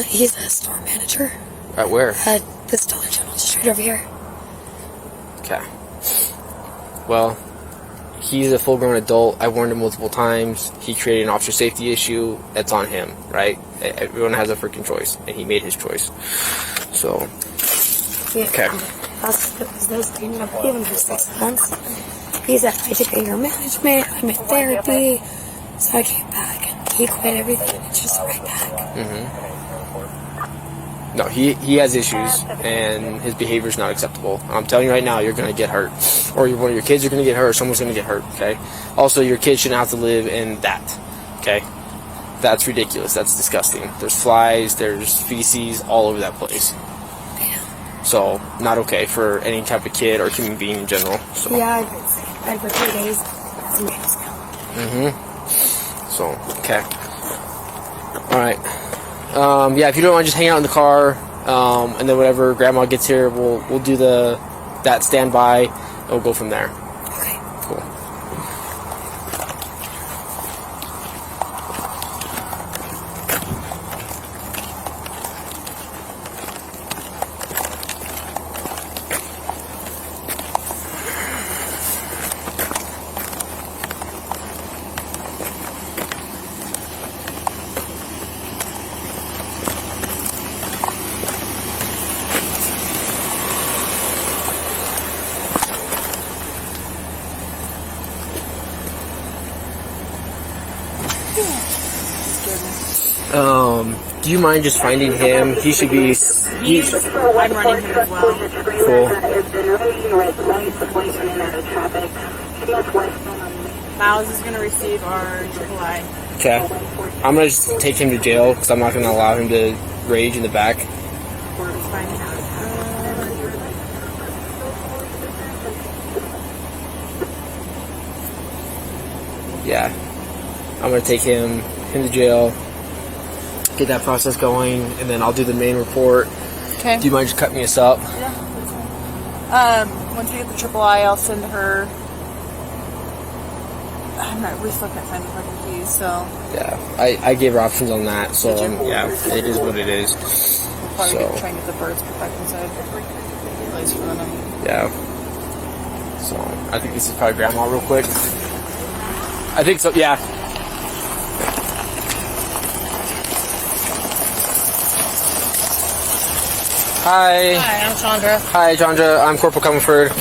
He's a store manager. At where? At this Dollar General just right over here. Okay. Well, he's a full-grown adult. I warned him multiple times. He created an officer safety issue. That's on him, right? Everyone has a freaking choice, and he made his choice. So, Yeah. okay. That's those ended up leaving for 6 months. He said I took anger management, I'm in therapy, so I came back and he quit everything and it's just right back. No, he has issues, and his behavior is not acceptable. I'm telling you right now, you're going to get hurt. Or one of your kids are going to get hurt, or someone's going to get hurt, okay? Also, your kids shouldn't have to live in that, okay? That's ridiculous. That's disgusting. There's flies, there's feces all over that place. So, not okay for any type of kid or human being in general. So. Yeah, I've been for 3 days. So, okay. Alright. Yeah, if you don't mind just hanging out in the car, and then whenever Grandma gets here, we'll do that standby, and we'll go from there. Okay. Cool. Do you mind just finding him? He should be. I'm running him as well. Cool. Miles is going to receive our AAA. Okay. I'm gonna just take him to jail because I'm not gonna allow him to rage in the back. We're finding out. Yeah. I'm gonna take him to jail, get that process going, and then I'll do the main report. Okay. Do you mind just cutting me this up? Once we get the AAA, I'll send her. We still can't find the fucking keys, so. Yeah, I gave her options on that, so yeah, it is what it is. We'll probably try and get the birds put back inside. At least for them. Yeah. So I think this is probably Grandma real quick. I think so. Yeah. Hi. Hi, I'm Chandra. Hi, Chandra. I'm Corporal Comerford.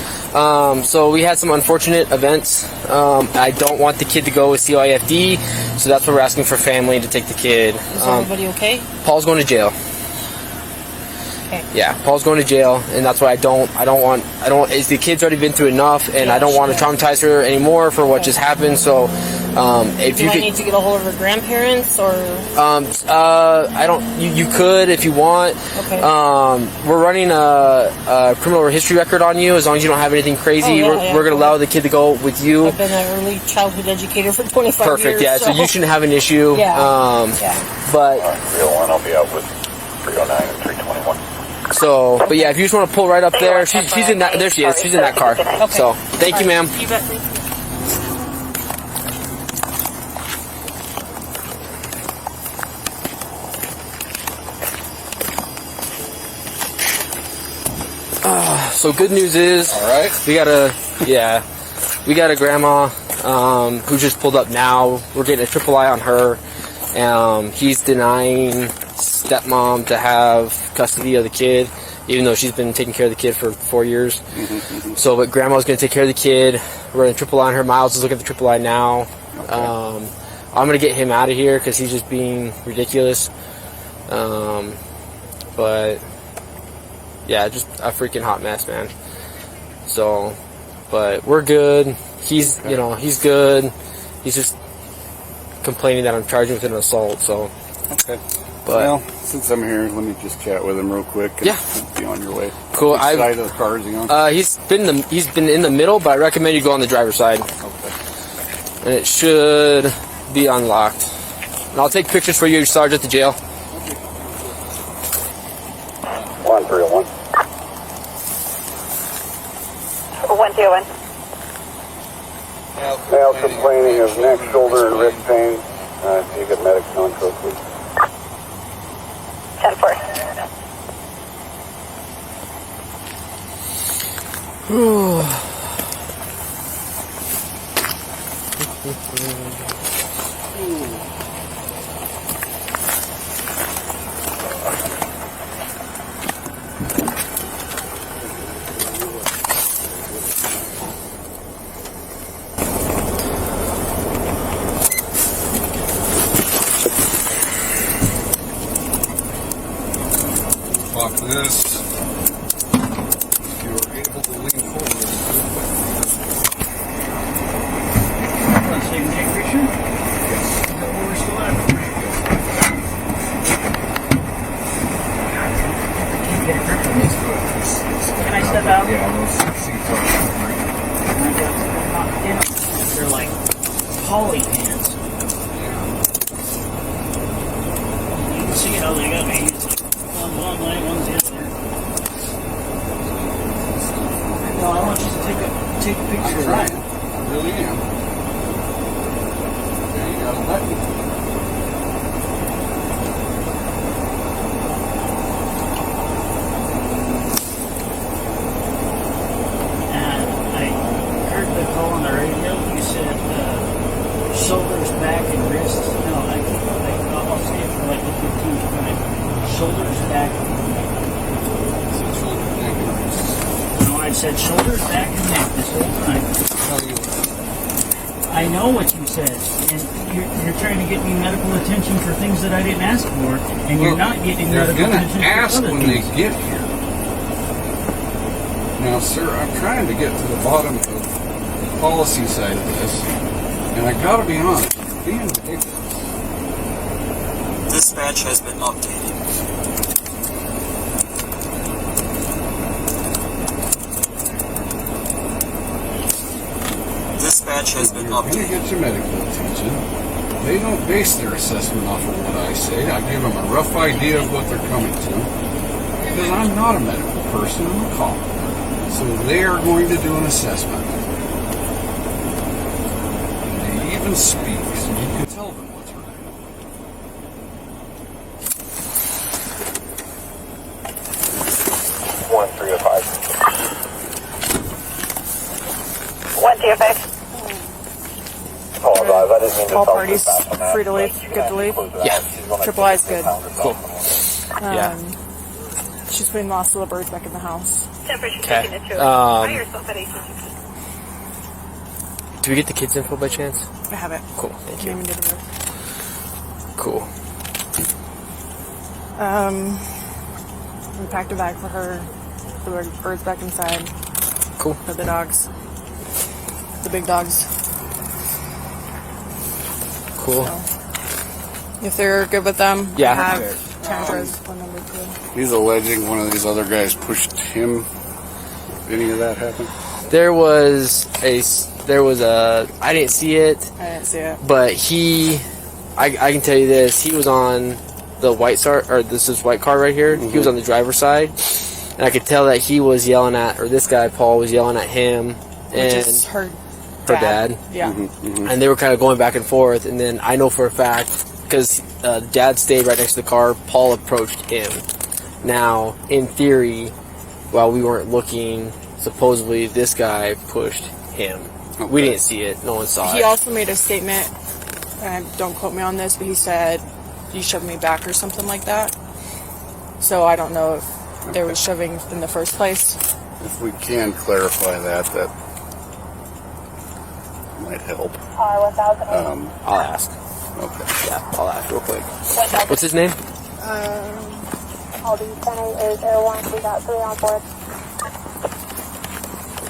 So we had some unfortunate events. I don't want the kid to go with CIFD, so that's why we're asking for family to take the kid. Is everybody okay? Paul's going to jail. Okay. Yeah, Paul's going to jail, and that's why I don't want. The kid's already been through enough, and I don't want to traumatize her anymore for what just happened. So, if Do you I could, need to get a hold of her grandparents, or? I don't. You could if you want. Okay. We're running a criminal history record on you. As long as you don't have anything crazy, we're going to allow the kid to go with you. I've been an early childhood educator for 25 years. Perfect. Yeah. So you shouldn't have an issue. Yeah. But. All right, 301, I'll be out with 309 and 321. So, but yeah, if you just want to pull right up there, she's in that. There she is. She's in that car. Okay. So, thank you, ma'am. You bet. Thank you. So good news is, All right. we got a grandma who just pulled up now. We're getting a AAA on her. He's denying stepmom to have custody of the kid, even though she's been taking care of the kid for 4 years. So, but grandma's going to take care of the kid. We're going to AAA on her. Miles is looking at the AAA now. I'm going to get him out of here because he's just being ridiculous. But yeah, just a freaking hot mess, man. So, but we're good. He's good. He's just complaining that I'm charging with an assault. So, okay. But well, since I'm here, let me just chat with him real quick. And be on your way. Cool. Which side of the car is he on? He's been in the middle, but I recommend you go on the driver's side. Okay. And it should be unlocked. And I'll take pictures for you, Sarge, at the jail. 1301. 121. Male complaining of neck, shoulder, and wrist pain. You get medics on code, please. 10-4. Lock this. If you are able to lean forward. Let's take a picture. Yes. We're still at. Can I step out? Yeah, those seats are They're like poly pants. You can see how they got me. One's one leg, one's the other. No, I want you to take a picture of that. I really am. Okay, you gotta let me. And I heard the call on the radio. You said shoulders, back, and wrists. No, I'll say it for like the 15th time. Shoulders, back, no, I said shoulders, back, and neck this whole time. I know what you said. And you're trying to get me medical attention for things that I didn't ask for, and you're not getting They're medical going to attention ask for other when they things. get here. Now, sir, I'm trying to get to the bottom of the policy side of this, and I gotta be honest, it's being ridiculous. Dispatch has been updated. Dispatch has been You're going to updated. get your medical attention. They don't base their assessment off of what I say. I give them a rough idea of what they're coming to. Because I'm not a medical person, I'm a cop. So they are going to do an assessment. And they even speak, so you can tell them what's right. 1305. 125. Apologize, I didn't mean to All talk parties too fast on that. free to leave. Good to leave. Yeah. Triple I's good. Cool. Yeah. She's putting the last little birds back in the house. Temperature Okay. taking it to Um, yourself at 1860. Do we get the kids' info by chance? I have it. Cool. Thank you. Name and date of birth. Cool. We packed a bag for her. Put the birds back inside. Cool. For the dogs. The big dogs. Cool. So, if they're good with them, Yeah. I have Tandra's phone number too. He's alleging one of these other guys pushed him. Any of that happen? There was a, I didn't see it, I didn't see it. but I can tell you this, he was on the white white car right here. He was on the driver's side, and I could tell that he was yelling at, or this guy, Paul, was yelling at him Which and is her dad. Yeah. And they were kind of going back and forth, and then I know for a fact, because dad stayed right next to the car, Paul approached him. Now, in theory, while we weren't looking, supposedly this guy pushed him. We didn't see it. No one saw He it. also made a statement, and don't quote me on this, but he said, "You shoved me back" or something like that. So I don't know if there was shoving in the first place. If we can clarify that might help. I'll ask. Okay. Yeah, I'll ask real quick. What's his name? Aldi Center is Air 1. We got 3 on board.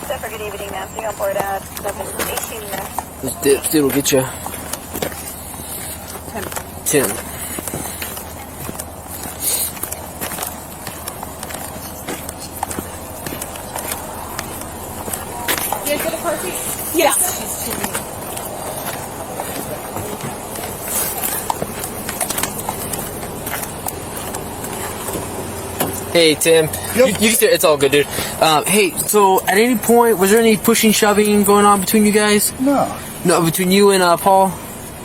Zephyr, good evening, ma'am. 3 on board at 718 there. This dude will get you. Tim. You guys get a car seat? Yes. Hey, Tim. You can say it's all good, dude. Hey, so at any point, was there any pushing, shoving going on between you guys? No. No, between you and Paul?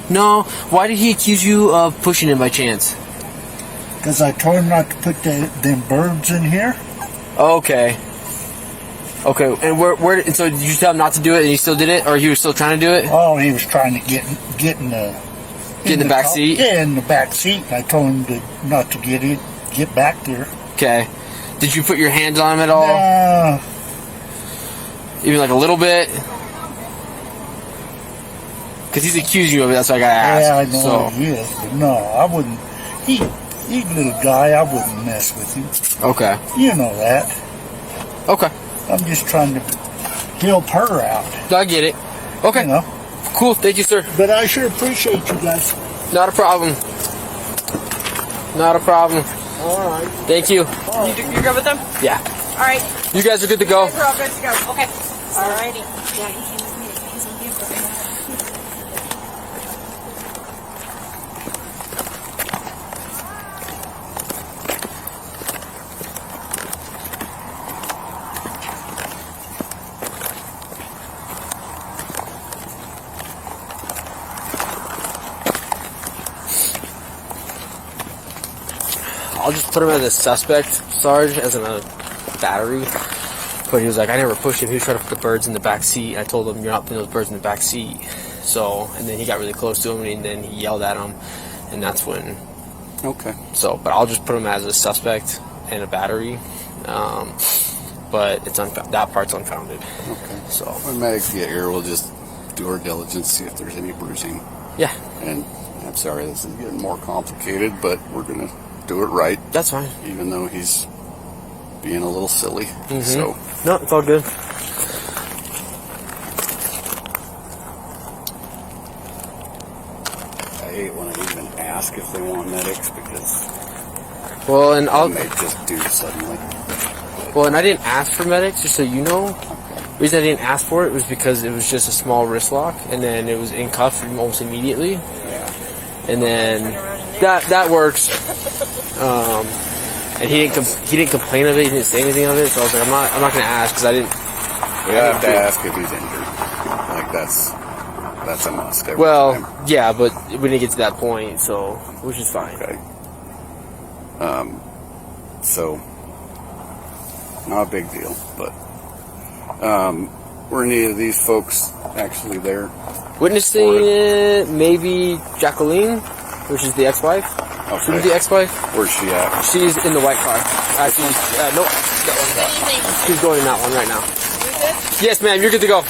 No? Why did he accuse you of pushing him by chance? Because I told him not to put them birds in here. Okay. Okay, and and so did you tell him not to do it and he still did it? Or he was still trying to do it? Oh, he was trying to get in the... Get in the back seat? Yeah, in the back seat. I told him not to get back there. Okay. Did you put your hands on him at all? Even like a little bit? Because he's accusing you of it, that's why I gotta ask. Yeah, I know So, he is, but no, I wouldn't. He's a little guy, I wouldn't mess with him. okay. You know that. Okay. I'm just trying to help her out. I get it. Okay. You know. Cool, thank you, sir. But I sure appreciate you guys. Not a problem. Not a problem. All right. Thank you. You're good with them? Yeah. All right. You guys are good to go. We're all good to go. Okay. All righty. I'll just put him as a suspect, Sarge, as in a battery. But he was like, I never pushed him. He was trying to put the birds in the back seat. I told him, you're not putting those birds in the back seat. So, and then he got really close to him, and then he yelled at him, and that's when. Okay. So, but I'll just put him as a suspect and a battery. But it's that part's unfounded. Okay. So, When medics get here, we'll just do our diligence, see if there's any bruising. Yeah. And I'm sorry, this is getting more complicated, but we're going to do it right. That's fine. Even though he's being a little silly. So no, it's all good. I hate when I even ask if they want medics because they just do suddenly. Well, and I didn't ask for medics, just so you know. The reason I didn't ask for it was because it was just a small wrist lock, and then it was in cuffs almost immediately. Yeah. And then that works. And he didn't complain of it. He didn't say anything of it. So I was like, I'm not gonna ask because I didn't. We have to ask if he's injured. Like that's a must. Every time. Yeah, but we didn't get to that point, so which is fine. Okay. So not a big deal, but were any of these folks actually there? Witnessing it, maybe Jacqueline, which is the ex-wife. Okay. Who's the ex-wife? Where's she at? She's in the white car. Nope. That one. She's going in that one right now. You're good? Yes, ma'am. You're good to go.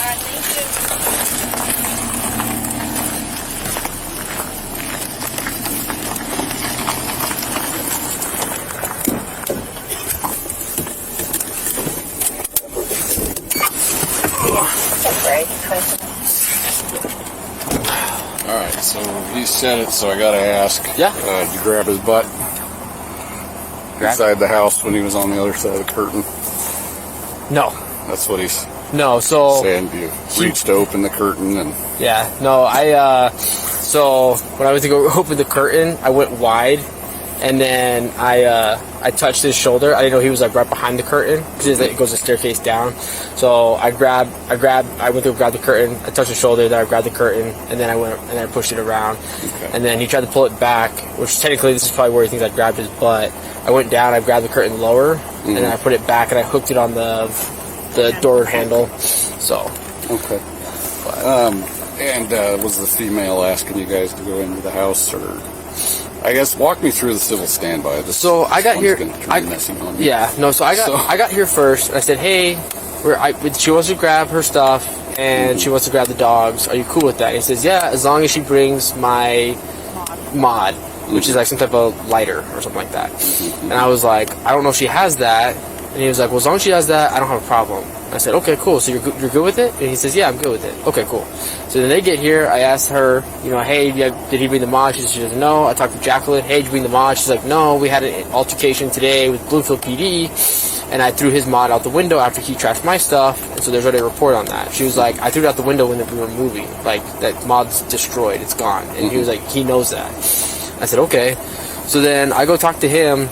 Alright, thank you. Alright, so he said it, so I gotta ask. Yeah. Did you grab his butt? Inside the house when he was on the other side of the curtain? No. That's what he's saying. You reached to open the curtain and... Yeah, no, so when I went to go open the curtain, I went wide, and then I touched his shoulder. I didn't know he was like right behind the curtain, because it goes a staircase down. So I went to grab the curtain, I touched his shoulder, then I grabbed the curtain, and then I pushed it around. Okay. And then he tried to pull it back, which technically this is probably where he thinks I grabbed his butt. I went down, I grabbed the curtain lower, and then I put it back, and I hooked it on the door handle. So. Okay. Was the female asking you guys to go into the house, or I guess walk me through the civil standby? So I got here. So I got here first. I said, "Hey, she wants to grab her stuff and she wants to grab the dogs. Are you cool with that?" And he says, "Yeah, as long as she brings my mod, which is like some type of lighter or something like that." And I was like, "I don't know if she has that." And he was like, "Well, as long as she has that, I don't have a problem." I said, "Okay, cool. So you're good with it?" And he says, "Yeah, I'm good with it." Okay, cool. So then they get here. I asked her, "Hey, did he bring the mod?" She doesn't know. I talked to Jacqueline. "Hey, did you bring the mod?" She's like, "No, we had an altercation today with Bloomfield PD, and I threw his mod out the window after he trashed my stuff, and so there's already a report on that." She was like, "I threw it out the window when we were moving. Like, that mod's destroyed. It's gone." And he was like, he knows that. I said, "Okay." So then I go talk to him.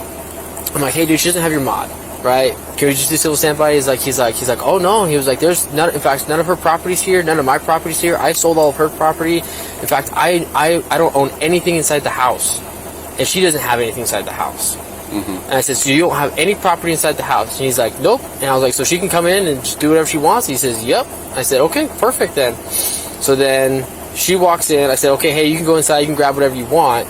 I'm like, "Hey, dude, she doesn't have your mod, right? Can we just do civil standby?" He's like, "Oh no." He was like, "There's none of her property's here, none of my property's here. I sold all of her property. In fact, I don't own anything inside the house, and she doesn't have anything inside the house." And I said, "So you don't have any property inside the house?" And he's like, "Nope." And I was like, "So she can come in and just do whatever she wants?" He says, "Yep." I said, "Okay, perfect then." So then she walks in. I said, "Okay, hey, you can go inside, you can grab whatever you want."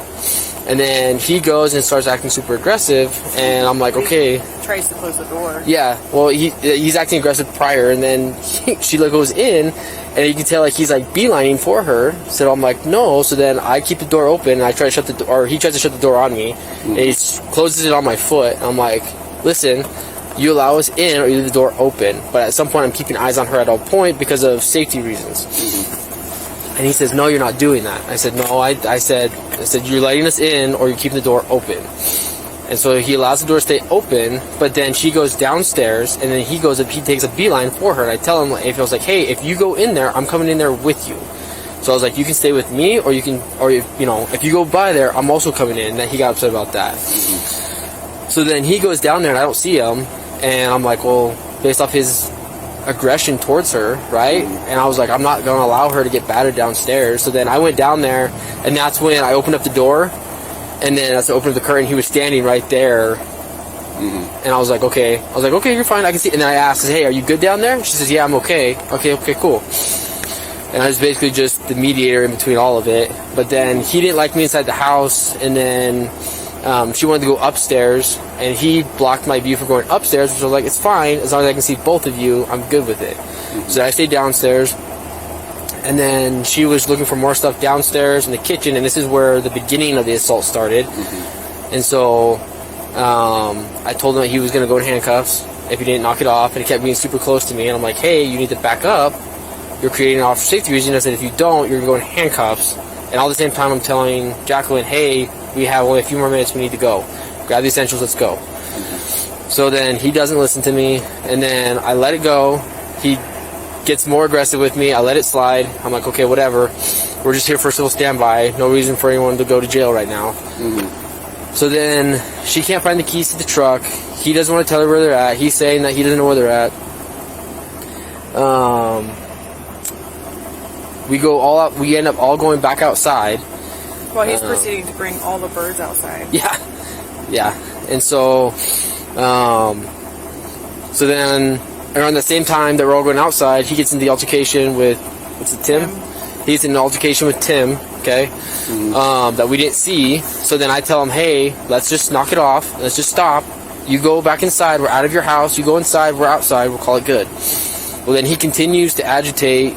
And then he goes and starts acting super aggressive, and I'm like, okay. Tries to close the door. Yeah, well, he's acting aggressive prior, and then she goes in, and you can tell like he's like beelining for her. So I'm like, no. So then I keep the door open, and I try to shut the door, or he tries to shut the door on me, and he closes it on my foot. And I'm like, listen, you allow us in, or you leave the door open. But at some point, I'm keeping eyes on her at all point because of safety reasons. And he says, "No, you're not doing that." I said, "No, I said, you're letting us in or you're keeping the door open." And so he allows the door to stay open, but then she goes downstairs, and then he takes a beeline for her. And I tell him, if I was like, "Hey, if you go in there, I'm coming in there with you." So I was like, "You can stay with me, or if you go by there, I'm also coming in." And then he got upset about that. So then he goes down there, and I don't see him, and I'm like, well, based off his aggression towards her, right? And I was like, I'm not gonna allow her to get battered downstairs. So then I went down there, and that's when I opened up the door, and then as I opened up the curtain, he was standing right there. And I was like, okay, you're fine, I can see. And then I asked, "Hey, are you good down there?" She says, "Yeah, I'm okay." Okay, cool. And I was basically just the mediator in between all of it. But then he didn't like me inside the house, and then she wanted to go upstairs, and he blocked my view from going upstairs, which I was like, it's fine, as long as I can see both of you, I'm good with it. So I stayed downstairs, And then she was looking for more stuff downstairs in the kitchen, and this is where the beginning of the assault started. And so I told him that he was going to go in handcuffs if he didn't knock it off, and he kept being super close to me. And I'm like, hey, you need to back up. You're creating an officer safety reason. I said, if you don't, you're going to go in handcuffs. And all the same time, I'm telling Jacqueline, hey, we have only a few more minutes. We need to go. Grab the essentials. Let's go. So then he doesn't listen to me, and then I let it go. He gets more aggressive with me. I let it slide. I'm like, okay, whatever. We're just here for civil standby. No reason for anyone to go to jail right now. So then she can't find the keys to the truck. He doesn't want to tell her where they're at. He's saying that he doesn't know where they're at. We go all out. We end up all going back outside. Well, he's proceeding to bring all the birds outside. Yeah. And so then around the same time that we're all going outside, he gets in the altercation with, Tim? He's in an altercation with Tim, okay, that we didn't see. So then I tell him, hey, let's just knock it off. Let's just stop. You go back inside. We're out of your house. You go inside. We're outside. We'll call it good. Well, then he continues to agitate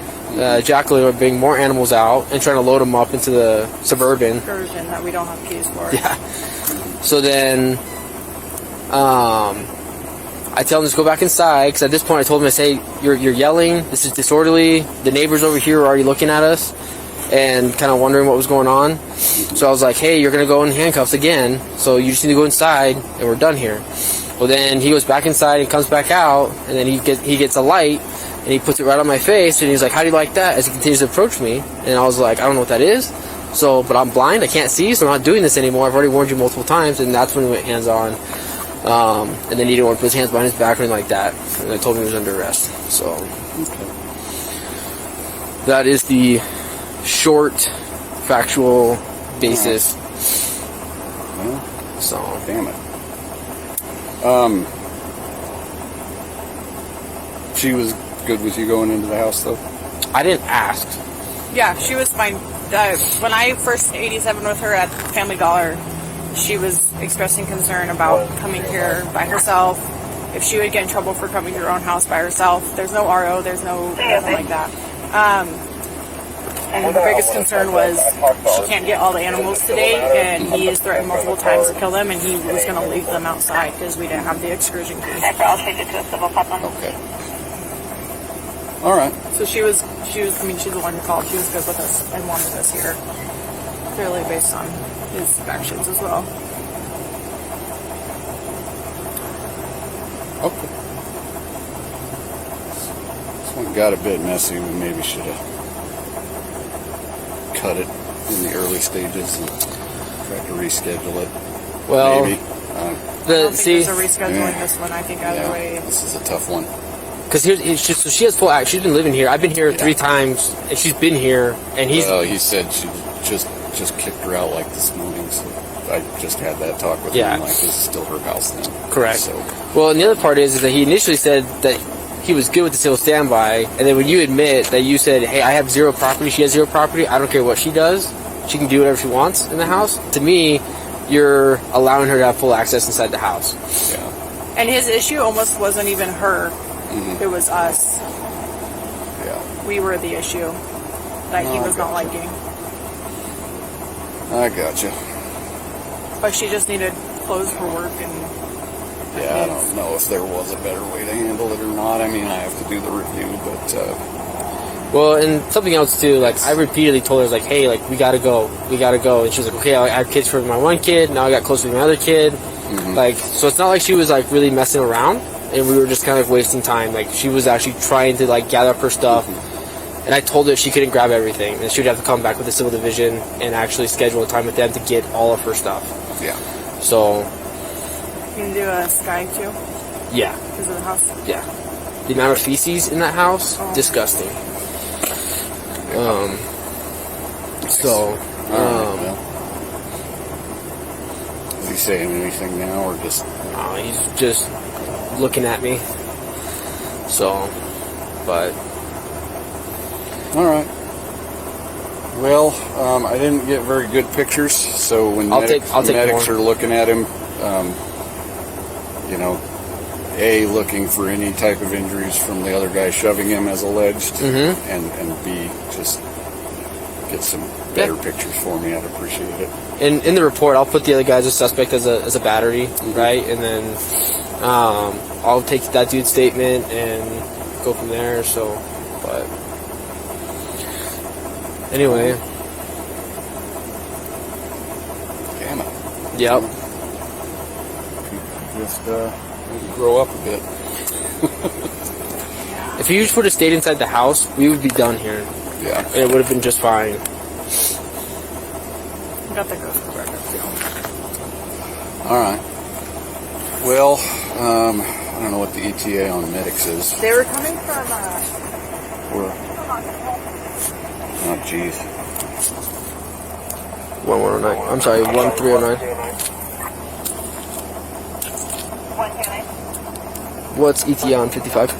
Jacqueline or bring more animals out and trying to load them up into the Suburban. Version that we don't have keys for. Yeah. So then I tell him to go back inside, because at this point I told him, I say, you're yelling, this is disorderly, the neighbors over here are already looking at us and kind of wondering what was going on. So I was like, hey, you're going to go in handcuffs again, so you just need to go inside and we're done here. Well, then he goes back inside and comes back out, and then he gets a light and he puts it right on my face, and he's like, how do you like that, as he continues to approach me. And I was like, I don't know what that is, but I'm blind, I can't see, so I'm not doing this anymore. I've already warned you multiple times. And that's when we went hands on. And then he didn't want to put his hands behind his back or anything like that. And I told him he was under arrest. So that is the short factual basis. Well, So damn it. She was good with you going into the house, though? I didn't ask. Yeah, she was fine. When I first 87 with her at Family Dollar, she was expressing concern about coming here by herself. If she would get in trouble for coming to her own house by herself. There's no RO, there's nothing like that. And the biggest concern was she can't get all the animals today, and he has threatened multiple times to kill them, and he was going to leave them outside because we didn't have the excursion key. Okay. All right. So she's the one who called. She was good with us and wanted us here. Clearly based on his actions as well. Okay. This one got a bit messy. We maybe should have cut it in the early stages and tried to reschedule it. Well, maybe. I don't think there's a rescheduling this one. I think either way. This is a tough one. because so she has full act. She's been living here. I've been here 3 times, and she's been here, and he's. Well, he said she just kicked her out like this morning. So I just had that talk with him. Like, this is still her house now. Correct. So. Well, and the other part is that he initially said that he was good with the civil standby, and then when you admit that you said, hey, I have 0 property, she has 0 property, I don't care what she does, she can do whatever she wants in the house. To me, you're allowing her to have full access inside the house. Yeah. And his issue almost wasn't even her. Mm-hmm. It was us. Yeah. We were the issue that he was not liking. I gotcha. But she just needed clothes for work and... Yeah, I don't know if there was a better way to handle it or not. I mean, I have to do the review, but... Well, and something else, too, like, I repeatedly told her, I was like, hey, like, we gotta go. And she was like, okay, I have kids for my one kid, now I got close with my other kid. Mm-hmm. Like, so it's not like she was, like, really messing around, and we were just kind of wasting time. Like, she was actually trying to, like, gather up her stuff, and I told her she couldn't grab everything, and she would have to come back with the civil division and actually schedule a time with them to get all of her stuff. Yeah. So... You can do a sky, too? Yeah. Because of the house? Yeah. The amount of feces in that house, disgusting. Is he saying anything now, or just... he's just looking at me. So, but... Alright. Well, I didn't get very good pictures, so when medics more. are looking at him, you know, A, looking for any type of injuries from the other guy shoving him as alleged, and B, just get some better pictures for me. I'd appreciate it. And in the report, I'll put the other guy as a suspect as a battery, right? And then I'll take that dude's statement and go from there. So, but anyway. Damn it. Yep. Just maybe grow up a bit. If he would have stayed inside the house, we would be done here. Yeah. And it would have been just fine. Got the ghost record too. All right. Well, I don't know what the ETA on medics is. They were coming from, Where? Oh, jeez. 1109. I'm sorry, 1309. What's ETA on 55?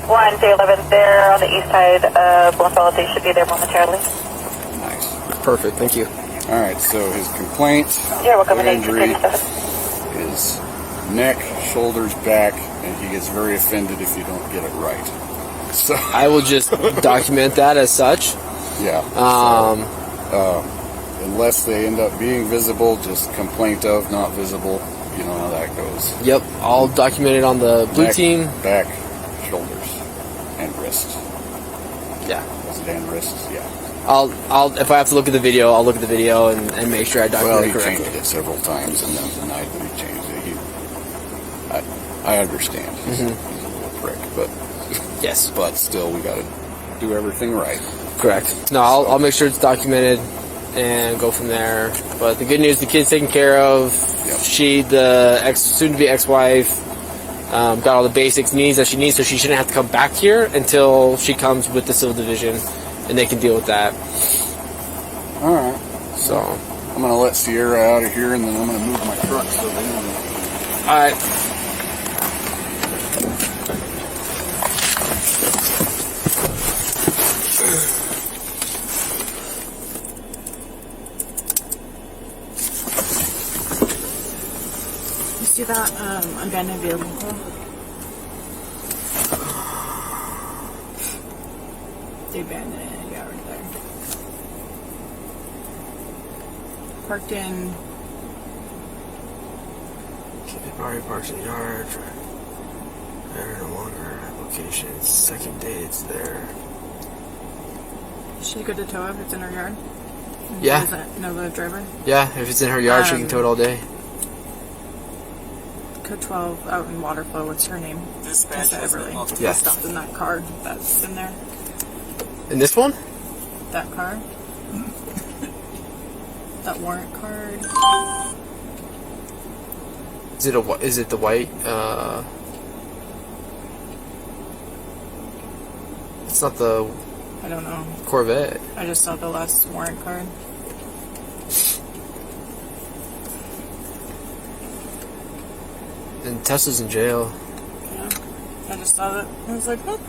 One to 11 there on the east side of Blumenfeld. They should be there momentarily. Nice. Perfect, thank you. All right, so his complaint, Yeah, welcome in injury 1837. is neck, shoulders, back, and he gets very offended if you don't get it right. So I will just document that as such. yeah. Unless they end up being visible, just complaint of not visible. You know how that goes. Yep, I'll document it on the blue Neck, team. back, shoulders, and wrists. Yeah. Was it and wrists? Yeah. I'll if I have to look at the video, I'll look at the video and make sure I Well, document he it correctly. changed it several times and then denied that he changed it. I understand. He's a little prick, but Yes. but still, we got to do everything right. Correct. No, I'll make sure it's documented and go from there. But the good news, the kid's taken care of. Yep. She, the soon-to-be ex-wife, got all the basics needs that she needs, so she shouldn't have to come back here until she comes with the civil division, and they can deal with that. All right. So, I'm going to let Sierra out of here, and then I'm going to move my truck so they don't. all right. you see that abandoned vehicle? They abandoned it, yeah, right there. Parked in. It already parks in the yard. There no longer. Location. Second day it's there. Is she good to tow if it's in her yard? Yeah. Does that know the driver? Yeah, if it's in her yard, she can tow it all day. Code 12 out in Waterflow. What's her name? Dispatch has been Everly. multiple. Yes. Stopped in that car that's in there. In this one? That car. That warrant card. Is it the white? It's not the I don't know. Corvette. I just saw the last warrant card. And Tessa's in jail. Yeah. I just saw that. I was like, what?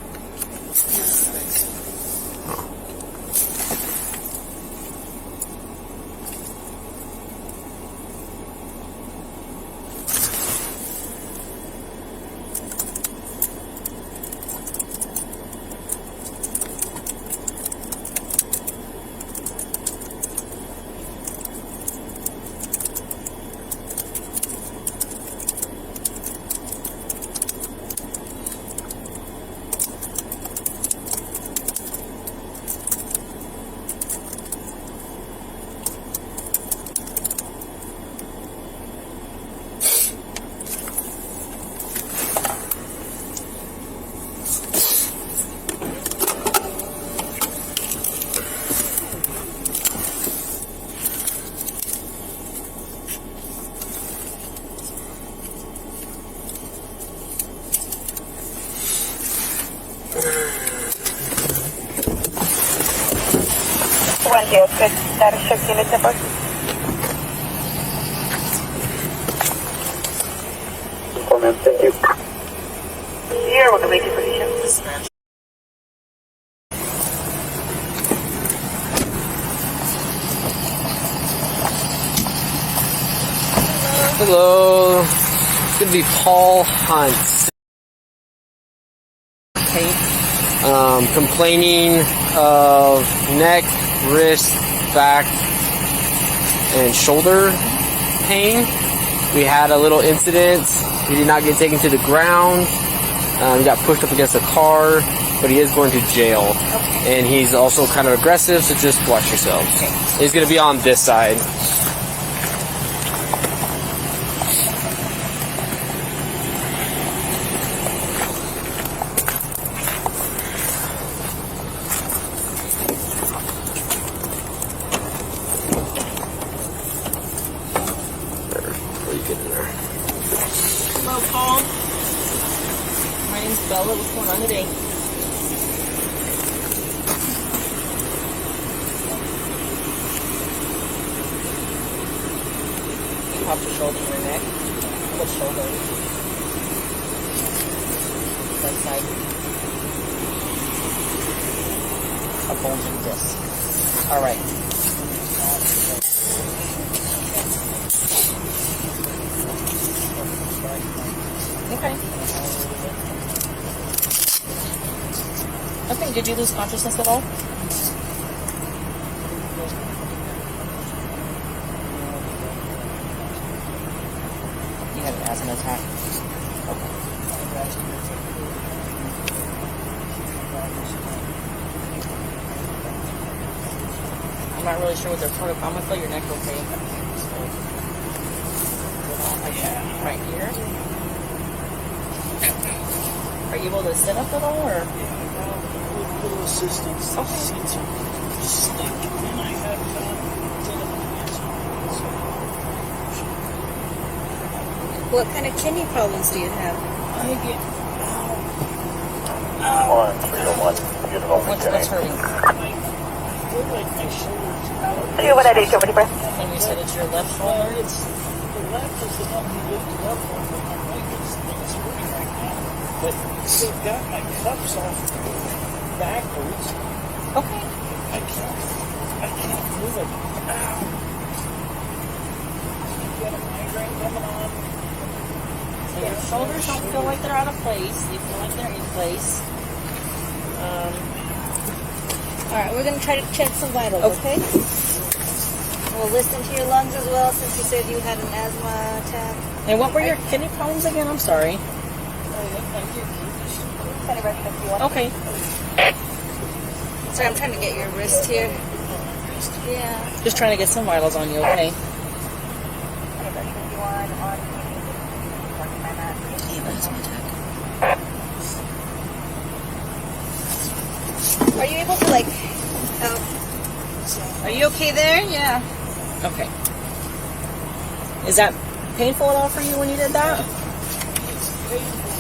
320, it's good. Status check unit number. Thank you. You're welcome, wait for position. Hello. It's going to be Paul Hunt. Complaining of neck, wrist, back, and shoulder pain. We had a little incident. He did not get taken to the ground. He got pushed up against a car, but he is going to jail. And he's also kind of aggressive, so just watch yourselves. He's going to be on this side. Hello, Paul. My name's Bella. What's going on today? You popped your shoulder in your neck. What shoulder? Right side. A bulging disc. All right. Okay. Okay, did you lose consciousness at all? You had an asthma attack. Okay. I'm not really sure what they're sort of. I'm gonna feel your neck okay. Right here. Are you able to sit up at all, or? Yeah, with little assistance. Okay. Seats are slick, and I have What kind of kidney problems do you have? I get 1-301, unit only What's hurting? I feel like my shoulders out. 318, over to breath. And you said it's your left shoulder? It's the left is the one you lifted up on, but my right is hurting right now. But they've got my cuffs off backwards. Okay. I can't move it. Ow. You've got a migraine coming on. So your shoulders don't feel like they're out of place. They feel like they're in place. Alright, we're going to try to check some vitals, okay? We'll listen to your lungs as well, since you said you had an asthma attack. And what were your kidney problems again? I'm sorry. Okay. Sorry, I'm trying to get your wrist here. Yeah. Just trying to get some vitals on you, okay? Are you able to, like, are you okay there? Yeah. Okay. Is that painful at all for you when you did that? It's painful.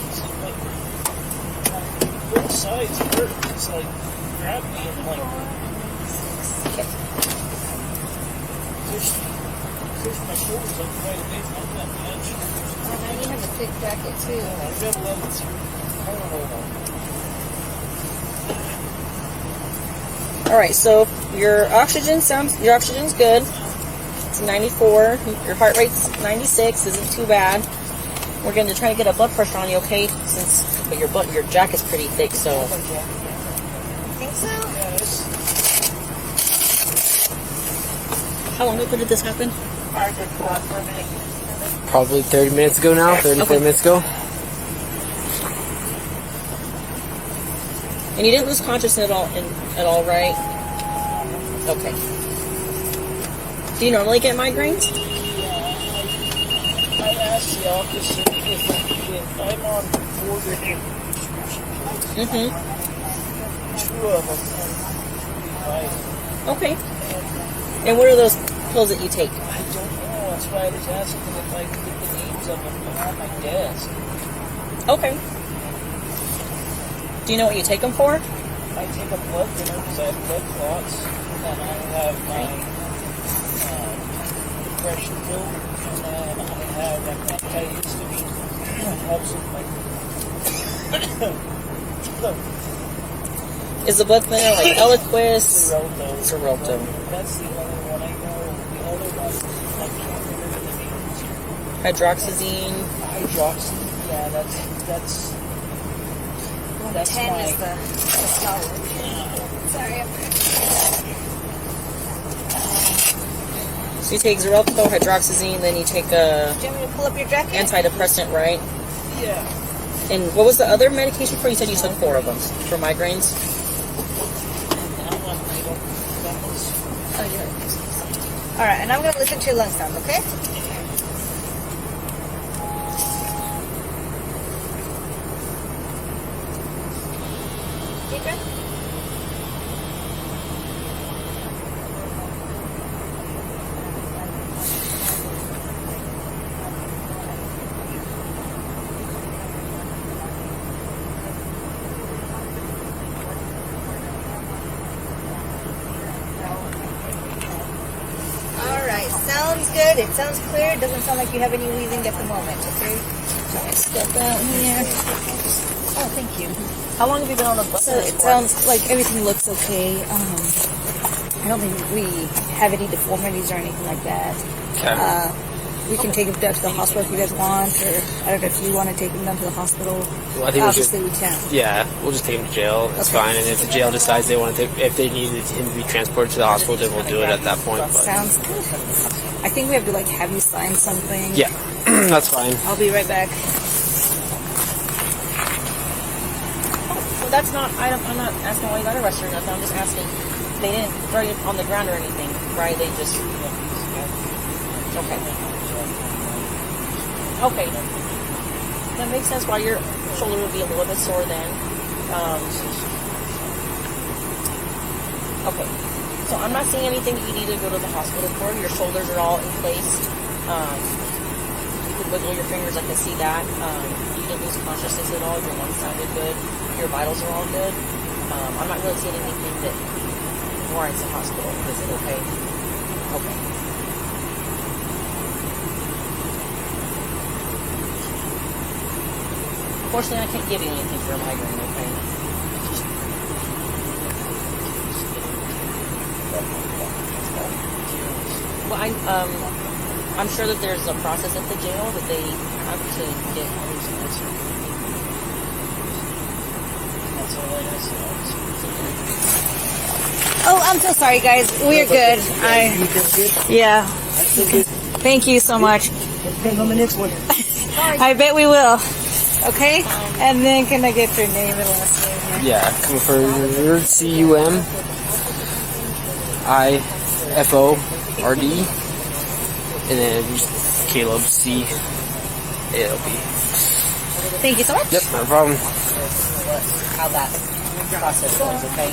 Both sides hurt. It's like grab me and like. Okay. Push my shoulders up quite a bit, not that much. And you have a thick jacket too. I've got 11 through. Hold on. All right, so your oxygen's good. It's 94. Your heart rate's 96. Isn't too bad. We're going to try to get a blood pressure on you, okay? But your jacket's pretty thick, so. Think so? How long ago did this happen? Probably 30 minutes ago now, 34 minutes ago. And you didn't lose consciousness at all, right? Okay. Do you normally get migraines? I asked the officer if I'm on 4 different prescriptions. 2 of them are 5. Okay. And what are those pills that you take? I don't know. That's why I was asking if I could get the names of them on my desk. Okay. Do you know what you take them for? I take a blood thinner because I have blood clots. then I have my depression pill, and then I have an antihistamine that helps with my Is the blood thinner like Eliquis? Xarelto. That's the only one I know. The other one, I can't remember the names. Hydroxyzine. Hydroxyzine, yeah, that's 110 my... is the solid. Sorry, I'm So you take Xarelto, hydroxyzine, then you take a Do you want me to pull up your jacket? antidepressant, right? Yeah. And what was the other medication for? You said you took 4 of them for migraines. Alright, and I'm going to listen to your lung sound, okay? Deep breath. Alright, sounds good. It sounds clear. It doesn't sound like you have any wheezing at the moment, okay? So I step out here. Oh, thank you. How long have you been on the blood So thinner it for? sounds like everything looks okay. I don't think we have any deformities or anything like that. Okay. We can take him down to the hospital if you guys want, or I don't know if you want to take him down to the hospital. Well, I think Obviously, we can. Yeah, we'll just take him to jail. That's Okay. fine. And if the jail decides they want to take, if they needed him to be transported to the hospital, then we'll do it at that point. But Sounds good. I think we have to like have you sign something. yeah, that's fine. I'll be right back. Well, that's not. I'm not asking why you got arrested or nothing. I'm just asking. They didn't throw you on the ground or anything, right? They just. Okay. Okay. That makes sense. Why your shoulder would be a little bit sore then. Okay. So I'm not seeing anything that you need to go to the hospital for. Your shoulders are all in place. You could wiggle your fingers. I can see that. You didn't lose consciousness at all. Your lungs sounded good. Your vitals are all good. I'm not really seeing anything that warrants a hospital visit. Okay. Okay. Unfortunately, I can't give you anything for a migraine. Okay. Well, I'm sure that there's a process at the jail that they have to get all these things. That's all I know. Oh, I'm so sorry, guys. We're good. Yeah. Thank you so much. Depends on the next one. I bet we will. Okay? And then can I get your name and last name? Yeah, confirmed. CUMIFORD, and then just Caleb, CALB. Thank you so much. Yep, no problem. How that process goes, okay?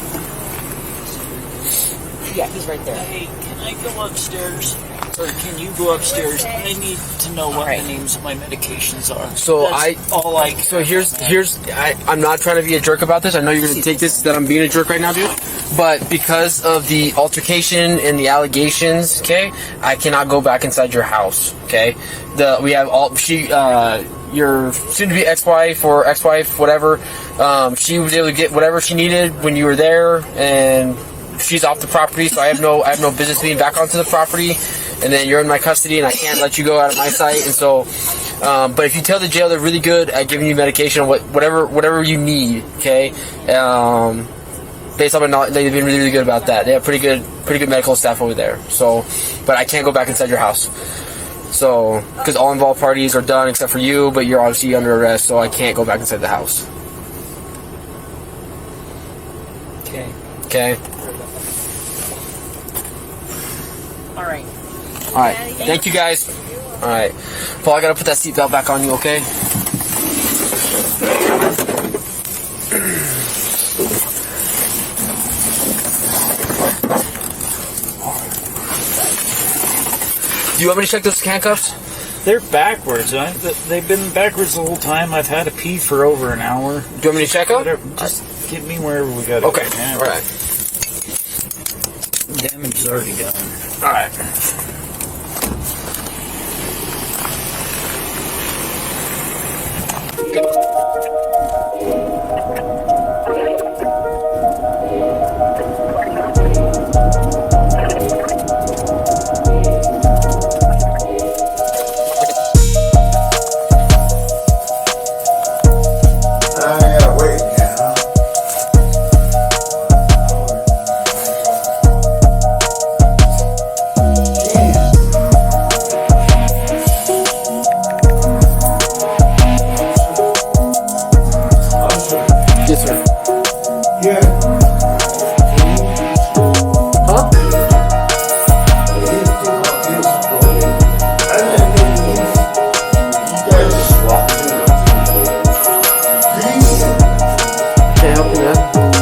Yeah, he's right there. Hey, can I go upstairs? Or can you go upstairs? I need to know what the names of my medications are. So I'm not trying to be a jerk about this. I know you're going to take this that I'm being a jerk right now, dude. But because of the altercation and the allegations, okay, I cannot go back inside your house, okay? Your soon-to-be ex-wife or ex-wife, whatever, she was able to get whatever she needed when you were there, and she's off the property, so I have no business being back onto the property. And then you're in my custody, and I can't let you go out of my sight. And so, but if you tell the jail they're really good at giving you medication, whatever you need, okay. Based on my knowledge, they've been really, really good about that. They have pretty good medical staff over there. So, but I can't go back inside your house. So, because all involved parties are done except for you, but you're obviously under arrest, so I can't go back inside the house. Okay. All right. Alright, thank you guys. Alright. Paul, I gotta put that seatbelt back on you, okay? Do you want me to check those handcuffs? They're backwards. They've been backwards the whole time. I've had to pee for over an hour. Do you want me to check them? Just get me wherever we got to. Okay, alright. Damage is already done. Alright. Yes, sir. Huh? Can I help you, man?